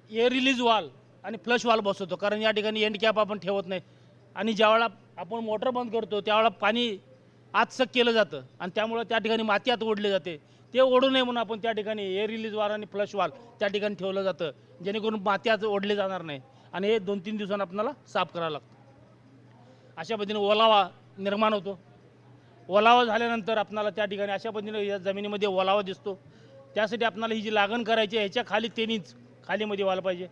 Speaker 1: एअर रिलीज वाल आणि फ्लश वाल बसवतो, कारण या ठिकाणी एंड कॅप आपण ठेवत नाही आणि ज्यावेळेला आपण मोटर बंद करतो त्यावेळेला पाणी आत सक केलं जातं आणि त्यामुळे त्या ठिकाणी माती आत ओढली जाते. ते ओढू नये म्हणून आपण त्या ठिकाणी एअर रिलीज वाल आणि फ्लश वाल त्या ठिकाणी ठेवलं जातं, जेणेकरून माती आत ओढली जाणार नाही आणि हे 2-3 दिवसांनी आपल्याला साफ करावं लागतं. अशा पद्धतीने ओलावा निर्माण होतो. ओलावा झाल्यानंतर आपल्याला त्या ठिकाणी अशा पद्धतीने या जमिनीमध्ये ओलावा दिसतो. त्यासाठी आपल्याला ही जी लागण करायची आहे ह्याच्या खाली 3 इंच खालीमध्ये व्हायला पाहिजे.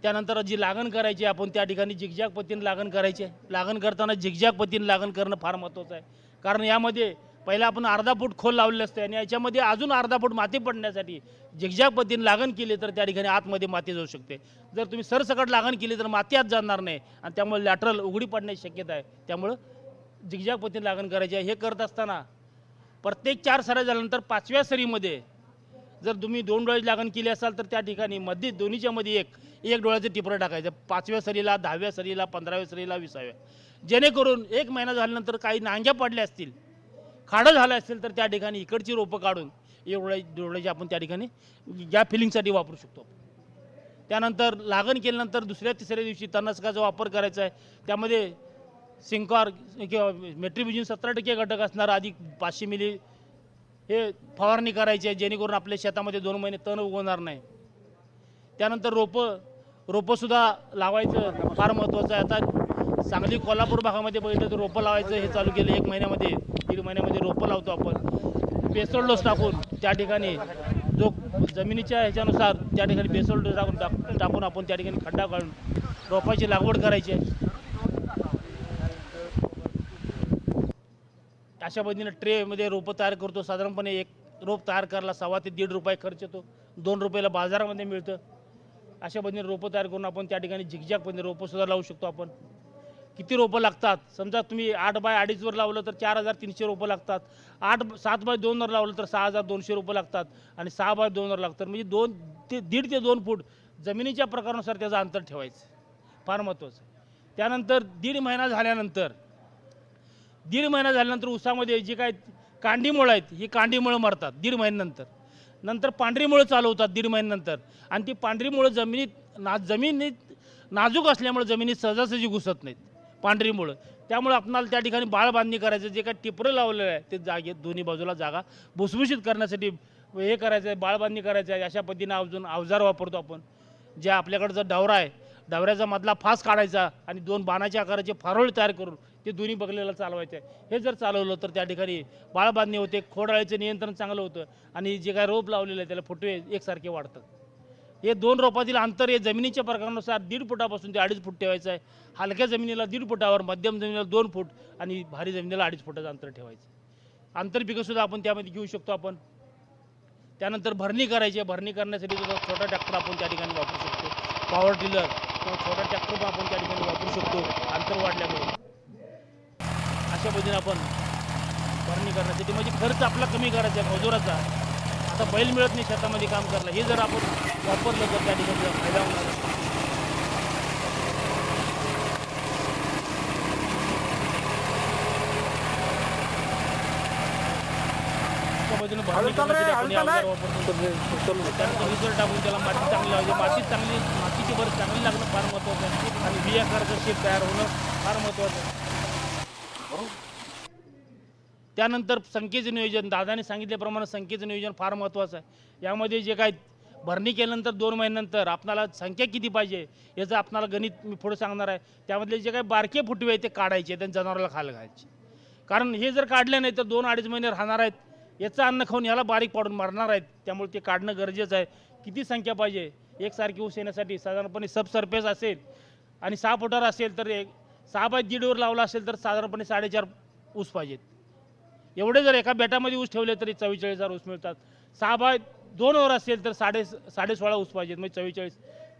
Speaker 1: त्यानंतर जी लागण करायची आपण त्या ठिकाणी झिगझॅग पद्धतीने लागण करायची आहे. लागण करताना झिगझॅग पद्धतीने लागण करणं फार महत्त्वाचं आहे, कारण यामध्ये पहिला आपण अर्धा फूट खोल लावलेलं असतं आणि याच्यामध्ये अजून अर्धा फूट माती पडण्यासाठी झिगझॅग पद्धतीने लागण केली तर त्या ठिकाणी आतमध्ये माती जाऊ शकते. जर तुम्ही सरसकट लागण केली तर माती आत जाणार नाही आणि त्यामुळे लॅटरल उघडी पडण्याची शक्यता आहे. त्यामुळं झिगझॅग पद्धतीने लागण करायची आहे. हे करत असताना प्रत्येक 4 सऱ्या झाल्यानंतर 5व्या सरीमध्ये जर तुम्ही 2 डोळ्याची लागण केली असाल तर त्या ठिकाणी मध्ये दोन्हीच्या मध्ये एक डोळ्याचं टिपरं टाकायचं. 5व्या सरीला, 10व्या सरीला, 15व्या सरीला, 20व्या, जेणेकरून 1 महिना झाल्यानंतर काही नांग्या पडल्या असतील, खाडं झालं असेल तर त्या ठिकाणी इकडची रोपं काढून डोळ्याची आपण त्या ठिकाणी या फिलिंगसाठी वापरू शकतो. त्यानंतर लागण केल्यानंतर 2ऱ्या-3ऱ्या दिवशी तणनाशकाचा वापर करायचा आहे. त्यामध्ये सिंकॉर किंवा मेट्रिब्युजिन 17% घटक असणार अधिक 500 मिली हे फवारणी करायची आहे, जेणेकरून आपल्या शेतामध्ये 2 महिने तण उगवणार नाही. त्यानंतर रोपंसुद्धा लावायचं फार महत्त्वाचं आहे. आता सांगली कोल्हापूर भागामध्ये बघितलं तर रोपं लावायचं हे चालू केलं. 1 महिन्यामध्ये 1.5 महिन्यामध्ये रोपं लावतो आपण बेसोल डोस टाकून. त्या ठिकाणी जो जमिनीच्या ह्याच्यानुसार त्या ठिकाणी बेसोल डोस टाकून आपण त्या ठिकाणी खड्डा काढून रोपाची लागवड करायची आहे. अशा पद्धतीने ट्रेमध्ये रोपं तयार करतो. साधारणपणे एक रोप तयार करायला ₹1.25 ते ₹1.5 खर्च येतो. ₹2 बाजारामध्ये मिळतं. अशा पद्धतीने रोपं तयार करून आपण त्या ठिकाणी झिगझॅग पद्धतीने रोपंसुद्धा लावू शकतो. आपण किती रोपं लागतात, समजा तुम्ही 8x2.5 वर लावलं तर 4,300 रोपं लागतात. 7x2 वर लावलं तर 6,200 रोपं लागतात आणि 6x2 वर लागतात. म्हणजे 1.5 ते 2 फूट जमिनीच्या प्रकारानुसार त्याचं अंतर ठेवायचं फार महत्त्वाचं. त्यानंतर 1.5 महिना झाल्यानंतर ऊसामध्ये जी काय कांडीमुळं आहेत ही कांडीमुळं मरतात 1.5 महिन्यानंतर पांढरी मुळं चालू होतात 1.5 महिन्यानंतर आणि ती पांढरी मुळं जमिनीत नाजूक असल्यामुळे जमिनीत सहजासहजी घुसत नाहीत पांढरी मुळं. त्यामुळे आपणाला त्या ठिकाणी बाळ बांधणी करायचं, जे काय टिपरं लावलेलं आहे ते जागेत दोन्ही बाजूला जागा भुसभुशीत करण्यासाठी हे करायचं आहे, बाळ बांधणी करायचं आहे. अशा पद्धतीने अजून अवजार वापरतो आपण. जे आपल्याकडं जर डवरा आहे, डवऱ्याचा मधला फास काढायचा आणि 2 बाणाच्या आकाराचे फारोळे तयार करून ते दोन्ही बगलेला चालवायचं आहे. हे जर चालवलं तर त्या ठिकाणी बाळ बांधणी होते, खोडाळीचं नियंत्रण चांगलं होतं आणि जे काय रोप लावलेलं आहे त्याला फुटवे एकसारखे वाढतात. हे 2 रोपातील अंतर हे जमिनीच्या प्रकारानुसार 1.5 फुटापासून ते 2.5 फूट ठेवायचं आहे. हलक्या जमिनीला 1.5 फुटावर, मध्यम जमिनीला 2 फूट आणि भारी जमिनीला 2.5 फुटाचं अंतर ठेवायचं. आंतरपिकंसुद्धा आपण त्यामध्ये घेऊ शकतो आपण. त्यानंतर भरणी करायची आहे. भरणी करण्यासाठी सुद्धा छोटा ट्रॅक्टर आपण त्या ठिकाणी वापरू शकतो. पॉवर टिलर किंवा छोटा ट्रॅक्टर पण आपण त्या ठिकाणी वापरू शकतो अंतर वाढल्यामुळे. अशा पद्धतीने आपण भरणी करण्यासाठी म्हणजे खर्च आपला कमी करायचा आहे मजुराचा. आता बैल मिळत नाही शेतामध्ये काम करायला, हे जर आपण वापरलं तर त्या ठिकाणी फायदा होणार आहे. भरणी करण्यासाठी आपण हे अवजार वापरतो. त्यानंतर रिझल्ट टाकून त्याला माती चांगली लावायची. मातीची भर चांगली लागणं फार महत्त्वाचं आहे आणि बिया आकाराचं शेत तयार होणं फार महत्त्वाचं आहे. त्यानंतर संख्येचं नियोजन, दादाने सांगितल्याप्रमाणे संख्येचं नियोजन फार महत्त्वाचं आहे. यामध्ये जे काय भरणी केल्यानंतर 2 महिन्यानंतर आपल्याला संख्या किती पाहिजे याचं आपल्याला गणित मी पुढे सांगणार आहे. त्यामधले जे काही बारके फुटवे आहेत ते काढायचे, त्यांनी जनावराला खायला घालायचे. कारण हे जर काढले नाही तर 2-2.5 महिने राहणार आहेत. याचं अन्न खाऊन याला बारीक पाडून मारणार आहेत. त्यामुळे ते काढणं गरजेचं आहे. किती संख्या पाहिजे एकसारखी ऊस येण्यासाठी? साधारणपणे सबसर्फेस असेल आणि 6 फुटावर असेल तर 6x1.5 लावला असेल तर साधारणपणे 4.5 ऊस पाहिजेत. एवढे जर एका बेटामध्ये ऊस ठेवले तरी 44,000 ऊस मिळतात. 6x2 असेल तर 16.5 ऊस पाहिजेत म्हणजे 44.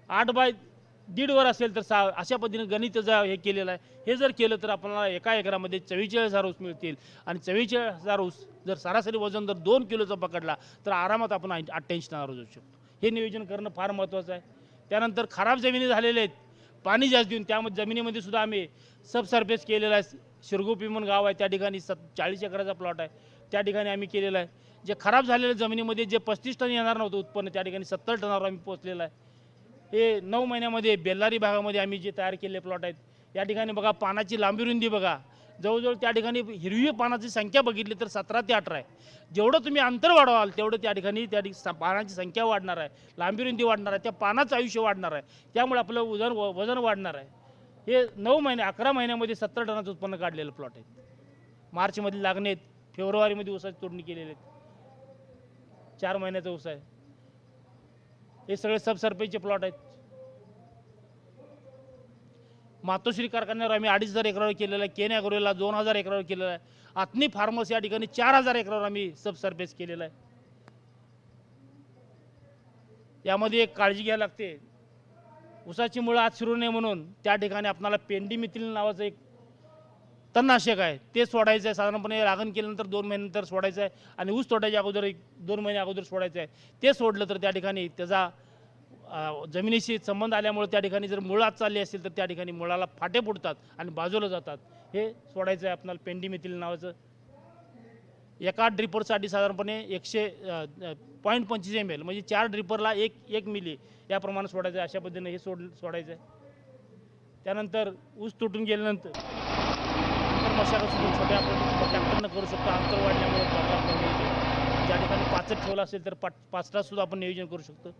Speaker 1: 8x1.5 असेल तर 6. अशा पद्धतीने गणित हे केलेलं आहे. हे जर केलं तर आपल्याला एका एकरामध्ये 44,000 ऊस मिळतील आणि 44,000 ऊस जर सरासरी वजन जर 2 किलोचा पकडला तर आरामात आपण 88 जाऊ शकतो. हे नियोजन करणं फार महत्त्वाचं आहे. त्यानंतर खराब जमिनी झालेल्या आहेत, पाणी जास्त देऊन त्यामध्ये जमिनीमध्ये सुद्धा आम्ही सबसर्फेस केलेला आहे. शिरगोपी म्हणून गाव आहे, त्या ठिकाणी 40 एकराचा प्लॉट आहे. त्या ठिकाणी आम्ही केलेला आहे. जे खराब झालेल्या जमिनीमध्ये जे 35 टन येणार नव्हतं उत्पन्न त्या ठिकाणी 70 टनावर आम्ही पोहोचलेलं आहे. हे 9 महिन्यामध्ये बेल्लारी भागामध्ये आम्ही जे तयार केलेले प्लॉट आहेत. या ठिकाणी बघा पानाची लांबी रुंदी बघा, जवळजवळ त्या ठिकाणी हिरवी पानाची संख्या बघितली तर 17 ते 18 आहे. जेवढं तुम्ही अंतर वाढवाल तेवढं त्या ठिकाणी पानाची संख्या वाढणार आहे, लांबी रुंदी वाढणार आहे, त्या पानाचं आयुष्य वाढणार आहे. त्यामुळे आपलं वजन वाढणार आहे. हे 11 महिन्यामध्ये 70 टनाचं उत्पन्न काढलेलं प्लॉट आहेत. मार्चमध्ये लागणे आहेत, फेब्रुवारीमध्ये ऊसाची तोडणी केलेली आहेत. 4 महिन्याचा ऊस आहे. हे सगळे सबसर्फेसचे प्लॉट आहेत. मातोश्री कारखान्यावर आम्ही 2,500 एकरावर केलेलं आहे. केन ॲग्रोला 2,000 एकरावर केलेलं आहे. आत्नी फार्मर्स या ठिकाणी 4,000 एकरावर आम्ही सबसर्फेस केलेलं आहे. यामध्ये एक काळजी घ्यायला लागते, ऊसाची मुळं आत शिरू नये म्हणून त्या ठिकाणी आपल्याला पेंडीमिथिल नावाचं एक तणनाशक आहे ते सोडायचं आहे. साधारणपणे लागण केल्यानंतर 2 महिन्यानंतर सोडायचं आहे आणि ऊस तोडायच्या अगोदर 2 महिने अगोदर सोडायचं आहे. ते सोडलं तर त्या ठिकाणी त्याचा जमिनीशी संबंध आल्यामुळे त्या ठिकाणी जर मुळं आत चालली असेल तर त्या ठिकाणी मुळाला फाटे फुटतात आणि बाजूला जातात. हे सोडायचं आहे आपल्याला पेंडीमिथिल नावाचं. एका ड्रिपरसाठी साधारणपणे 100.25 ml म्हणजे 4 ड्रिपरला 1 मिली याप्रमाणे सोडायचं आहे. अशा पद्धतीने हे सोडायचं आहे. त्यानंतर ऊस तुटून गेल्यानंतर मशागत सुद्धा छोट्या आपण ट्रॅक्टरनं करू शकतो. अंतर वाढल्यामुळे ज्या ठिकाणी 5 ठेवलं असेल तर 5 सुद्धा आपण नियोजन करू शकतो.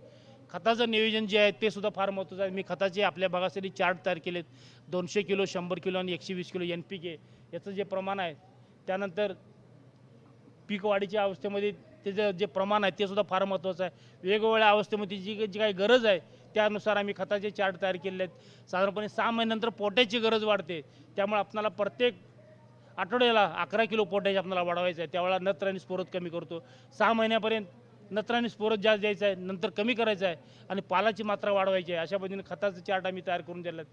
Speaker 1: खताचं नियोजन जे आहे ते सुद्धा फार महत्त्वाचं आहे. मी खताचे आपल्या भागासाठी चार्ट तयार केलेत. 200 किलो, 100 किलो आणि 120 किलो NPK याचं जे प्रमाण आहे. त्यानंतर पीक वाढीच्या अवस्थेमध्ये त्याचं जे प्रमाण आहे ते सुद्धा फार महत्त्वाचं आहे. वेगवेगळ्या अवस्थेमध्ये जी काही गरज आहे त्यानुसार आम्ही खताचे चार्ट तयार केलेले आहेत. साधारणपणे 6 महिन्यानंतर पोटॅशची गरज वाढते. त्यामुळे आपल्याला प्रत्येक आठवड्याला 11 किलो पोटॅश आपल्याला वाढवायचं आहे. त्यावेळेला नत्र आणि स्फोरत कमी करतो. 6 महिन्यापर्यंत नत्र आणि स्फोरत जास्त द्यायचं आहे, नंतर कमी करायचं आहे आणि पालाची मात्रा वाढवायची आहे. अशा पद्धतीने खताचं चार्ट आम्ही तयार करून दिलेत.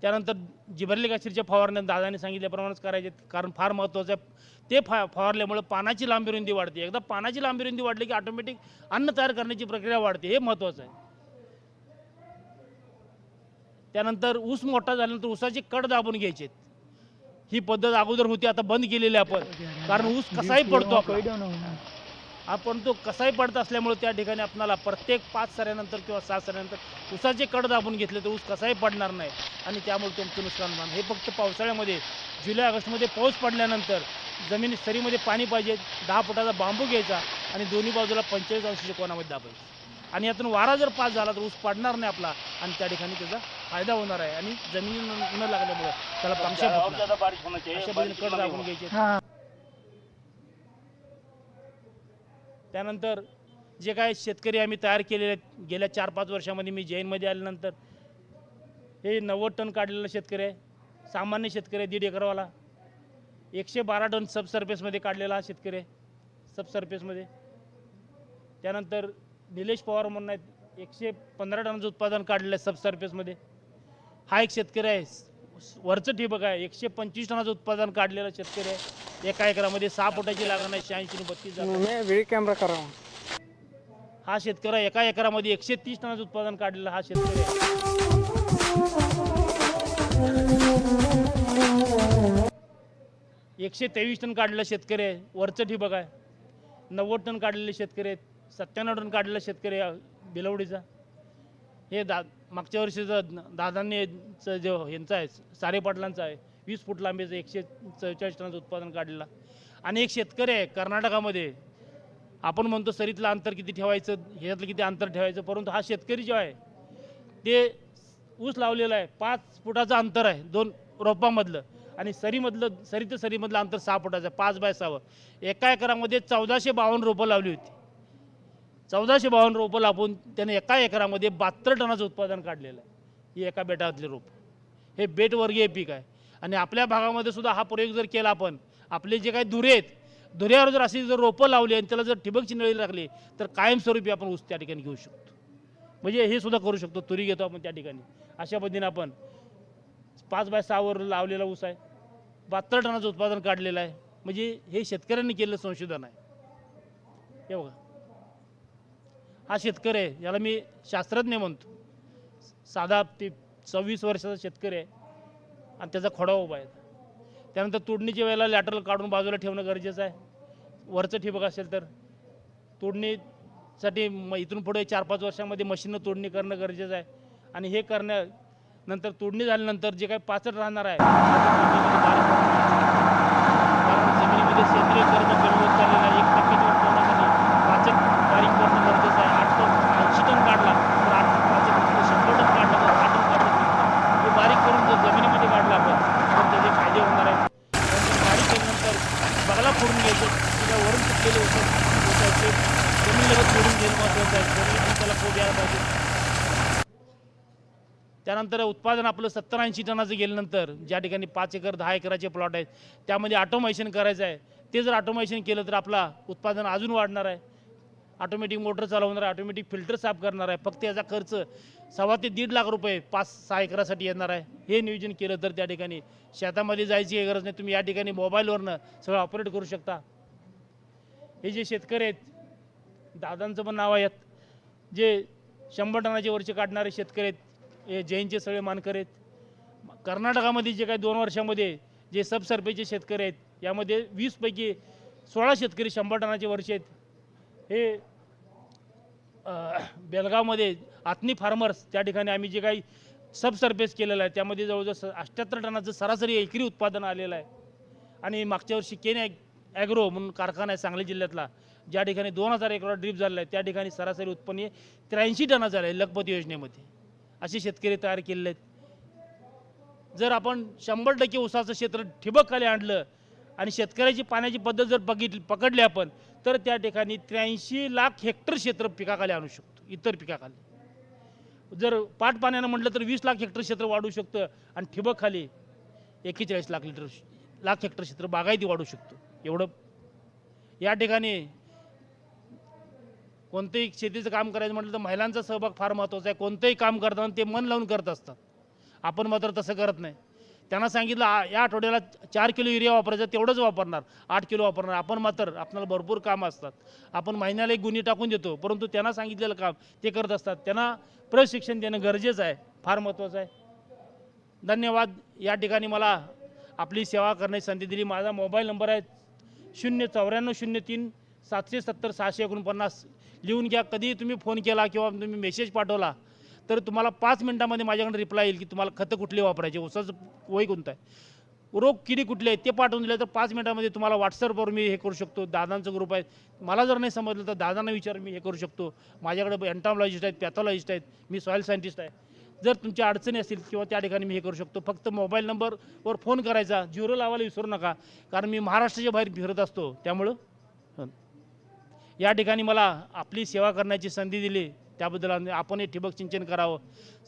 Speaker 1: त्यानंतर जिबर्लिक ॲसिडच्या फवारण्या दादाने सांगितल्याप्रमाणेच करायचे, कारण फार महत्त्वाचं आहे. ते फवारल्यामुळे पानाची लांबी रुंदी वाढते. एकदा पानाची लांबी रुंदी वाढली की ऑटोमॅटिक अन्न तयार करण्याची प्रक्रिया वाढते. हे महत्त्वाचं आहे. त्यानंतर ऊस मोठा झाल्यानंतर ऊसाची कड दाबून घ्यायची. ही पद्धत अगोदर होती, आता बंद केलेली आपण, कारण ऊस कसाही पडतो आपण तो कसाही पडत असल्यामुळे त्या ठिकाणी आपल्याला प्रत्येक 5 सऱ्यानंतर किंवा 6 सऱ्यानंतर ऊसाचे कड दाबून घेतले तर ऊस कसाही पडणार नाही आणि त्यामुळे तुमचं नुकसान होणार. हे फक्त पावसाळ्यामध्ये जुलै ऑगस्टमध्ये पाऊस पडल्यानंतर जमिनी सरीमध्ये पाणी पाहिजे. 10 फुटाचा बांबू घ्यायचा आणि दोन्ही बाजूला 45 अंशाच्या कोनामध्ये दाबायचं आणि यातून वारा जर पास झाला तर ऊस पडणार नाही आपला आणि त्या ठिकाणी त्याचा फायदा होणार आहे आणि जमिनी न लागल्यामुळे त्याला पंक्षा अशा पद्धतीने कड दाबून घ्यायचे. त्यानंतर जे काय शेतकरी आम्ही तयार केलेले आहेत गेल्या 4-5 वर्षामध्ये, मी जैनमध्ये आल्यानंतर हे 90 टन काढलेलं शेतकरी आहे. सामान्य शेतकरी आहे 1.5 एकरवाला. 112 टन सबसर्फेसमध्ये काढलेला हा शेतकरी आहे, सबसर्फेसमध्ये. त्यानंतर निलेश पवार म्हणून आहेत, 115 टनाचं उत्पादन काढलेलं आहे सबसर्फेसमध्ये. हा एक शेतकरी आहे. वरचं ठिबक आहे, 125 टनाचं उत्पादन काढलेला शेतकरी आहे. एका एकरामध्ये 6 फुटाची लागण आहे, 86 32
Speaker 2: वेळी कॅमेरा करा.
Speaker 1: हा शेतकरी आहे. एका एकरामध्ये 130 टनाचं उत्पादन काढलेला हा शेतकरी आहे. 123 टन काढलेला शेतकरी आहे. वरचं ठिबक आहे. 90 टन काढलेले शेतकरी आहेत. 97 टन काढलेला शेतकरी आहे बिलवडीचा. हे मागच्या वर्षीचा दादांनी जो यांचा आहे सारे पाटलांचा आहे, 20 फूट लांबीचं 144 टनाचं उत्पादन काढलेला. आणि एक शेतकरी आहे कर्नाटकामध्ये. आपण म्हणतो सरीतलं अंतर किती ठेवायचं, ह्याच्यातलं किती अंतर ठेवायचं, परंतु हा शेतकरी जो आहे ते ऊस लावलेला आहे. 5 फुटाचं अंतर आहे 2 रोपांमधलं, आणि सरी ते सरीमधलं अंतर 6 फुटाचं आहे, 5 बाय 6. एका एकरामध्ये 1452 रोपं लावली होती. 1452 रोपं लावून त्याने एका एकरामध्ये 72 टनाचं उत्पादन काढलेलं आहे. ही एका बेटातले रोप. हे बेटवर्गीय पीक आहे. आणि आपल्या भागामध्ये सुद्धा हा प्रयोग जर केला आपण, आपले जे काही दुरे आहेत, दुऱ्यावर जर अशी जर रोपं लावली आणि त्याला जर ठिबकची नळी लागली तर कायमस्वरूपी आपण ऊस त्या ठिकाणी घेऊ शकतो. म्हणजे हे सुद्धा करू शकतो. तुरी घेतो आपण त्या ठिकाणी. अशा पद्धतीने आपण 5 बाय 6 वर लावलेला ऊस आहे, 72 टनाचं उत्पादन काढलेलं आहे. म्हणजे हे शेतकऱ्यांनी केलेलं संशोधन आहे. हे बघा, हा शेतकरी आहे, याला मी शास्त्रज्ञ म्हणतो. साधा ते 26 वर्षाचा शेतकरी आहे आणि त्याचा खोडा उभा आहे. त्यानंतर तोडणीच्या वेळेला लॅटरल काढून बाजूला ठेवणं गरजेचं आहे. वरचं ठिबक असेल तर तोडणीसाठी इथून पुढे 4-5 वर्षामध्ये मशीननं तोडणी करणं गरजेचं आहे. आणि हे करण्यानंतर तोडणी झाल्यानंतर जे काही पाचट राहणार आहे कारण जमिनीमध्ये सेंद्रिय कर्म कमी होत चाललेलं आहे. 1% ठेवण्यासाठी पाचट बारीक करणं गरजेचं आहे. 80 टन काढला तर 8 पाचट 100 टन काढला तर 8 टन काढलं. हे बारीक करून जर जमिनीमध्ये काढलं आपण तर त्याचे फायदे होणार आहेत. बारीक केल्यानंतर बगला फोडून घ्यायचं, किंवा वरून सुटलेले उसाचे जमिनीला फोडून घेणं महत्त्वाचं आहे. जमिनीतून त्याला पोट यायला पाहिजे. त्यानंतर उत्पादन आपलं 70-80 टनाचं गेल्यानंतर ज्या ठिकाणी 5 एकर 10 एकराचे प्लॉट आहेत त्यामध्ये ऑटोमेशन करायचं आहे. ते जर ऑटोमेशन केलं तर आपला उत्पादन अजून वाढणार आहे. ऑटोमॅटिक मोटर चालवणार आहे, ऑटोमॅटिक फिल्टर साफ करणार आहे. फक्त याचा खर्च 1.25 ते 1.5 लाख रुपये 5-6 एकरासाठी येणार आहे. हे नियोजन केलं तर त्या ठिकाणी शेतामध्ये जायची गरज नाही. तुम्ही या ठिकाणी मोबाईलवरनं सगळं ऑपरेट करू शकता. हे जे शेतकरी आहेत, दादांचं पण नाव आहे, जे 100 टनाचे वरचे काढणारे शेतकरी आहेत, हे जैनचे सगळे मानकर आहेत. कर्नाटकामध्ये जे काही 2 वर्षामध्ये जे सबसर्फेचे शेतकरी आहेत, यामध्ये 20 पैकी 16 शेतकरी 100 टनाचे वरचे आहेत. हे बेलगावमध्ये आत्नी फार्मर्स त्या ठिकाणी आम्ही जे काही सबसर्फेस केलेलं आहे त्यामध्ये जवळजवळ 78 टनाचं सरासरी एकरी उत्पादन आलेलं आहे. आणि मागच्या वर्षी केन ॲग्रो म्हणून कारखाना आहे सांगली जिल्ह्यातला, ज्या ठिकाणी 2000 एकरावर ड्रीप झालेलं आहे, त्या ठिकाणी सरासरी उत्पन्न 83 टनाचं झालं आहे लखपती योजनेमध्ये. असे शेतकरी तयार केलेले आहेत. जर आपण 100% ऊसाचं क्षेत्र ठिबक खाली आणलं आणि शेतकऱ्याची पाण्याची पद्धत जर पकडली आपण तर त्या ठिकाणी 83 लाख हेक्टर क्षेत्र पिकाखाली आणू शकतो. इतर पिकाखाली जर पाट पाण्यानं म्हटलं तर 20 लाख हेक्टर क्षेत्र वाढू शकतं. आणि ठिबक खाली 41 लाख हेक्टर क्षेत्र बागायती वाढू शकतो. एवढं या ठिकाणी कोणतंही शेतीचं काम करायचं म्हटलं तर महिलांचा सहभाग फार महत्त्वाचा आहे. कोणतंही काम करताना ते मन लावून करत असतात. आपण मात्र तसं करत नाही. त्यांना सांगितलं या आठवड्याला 4 किलो युरिया वापरायचं, तेवढंच वापरणार, 8 किलो वापरणार. आपण मात्र आपल्याला भरपूर कामं असतात. आपण महिन्याला एक गुन्हे टाकून देतो, परंतु त्यांना सांगितलेलं काम ते करत असतात. त्यांना प्रशिक्षण देणं गरजेचं आहे, फार महत्त्वाचं आहे. धन्यवाद. या ठिकाणी मला आपली सेवा करण्याची संधी दिली. माझा मोबाईल नंबर आहे 09403 770 649. लिहून घ्या. कधी तुम्ही फोन केला किंवा तुम्ही मेसेज पाठवला तर तुम्हाला 5 मिनिटामध्ये माझ्याकडे रिप्लाय येईल की तुम्हाला खतं कुठली वापरायची, ऊसाचं वय कोणतं आहे, रोग किडी कुठले आहेत ते पाठवून दिले तर 5 मिनिटामध्ये तुम्हाला व्हॉट्सअपवर मी हे करू शकतो. दादांचं ग्रुप आहे, मला जर नाही समजलं तर दादांना विचार मी हे करू शकतो. माझ्याकडे एन्टॉमॉलॉजिस्ट आहेत, पॅथॉलॉजिस्ट आहेत, मी सॉईल सायंटिस्ट आहे. जर तुमच्या अडचणी असतील किंवा त्या ठिकाणी मी हे करू शकतो. फक्त मोबाईल नंबरवर फोन करायचा, 0 लावायला विसरू नका, कारण मी महाराष्ट्राच्या बाहेर फिरत असतो. त्यामुळं या ठिकाणी मला आपली सेवा करण्याची संधी दिली त्याबद्दल आपण हे ठिबक सिंचन करावं,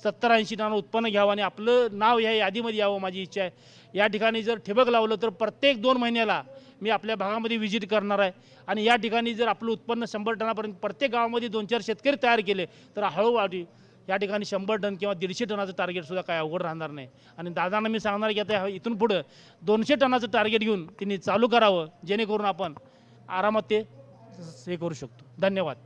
Speaker 1: 70-80 टन उत्पन्न घ्यावं आणि आपलं नाव ह्या यादीमध्ये यावं माझी इच्छा आहे। या ठिकाणी जर ठिबक लावलं तर प्रत्येक 2 महिन्याला मी आपल्या भागामध्ये व्हिजिट करणार आहे आणि या ठिकाणी जर आपलं उत्पन्न 100 टनापर्यंत प्रत्येक गावामध्ये 2-4 शेतकरी तयार केले तर हळूहळू या ठिकाणी 100 टन किंवा 150 टनाचं टार्गेटसुद्धा काय अवघड राहणार नाही। आणि दादांना मी सांगणार की आता इथून पुढं 200 टनाचं टार्गेट घेऊन त्यांनी चालू करावं, जेणेकरून आपण आरामात ते हे करू शकतो। धन्यवाद।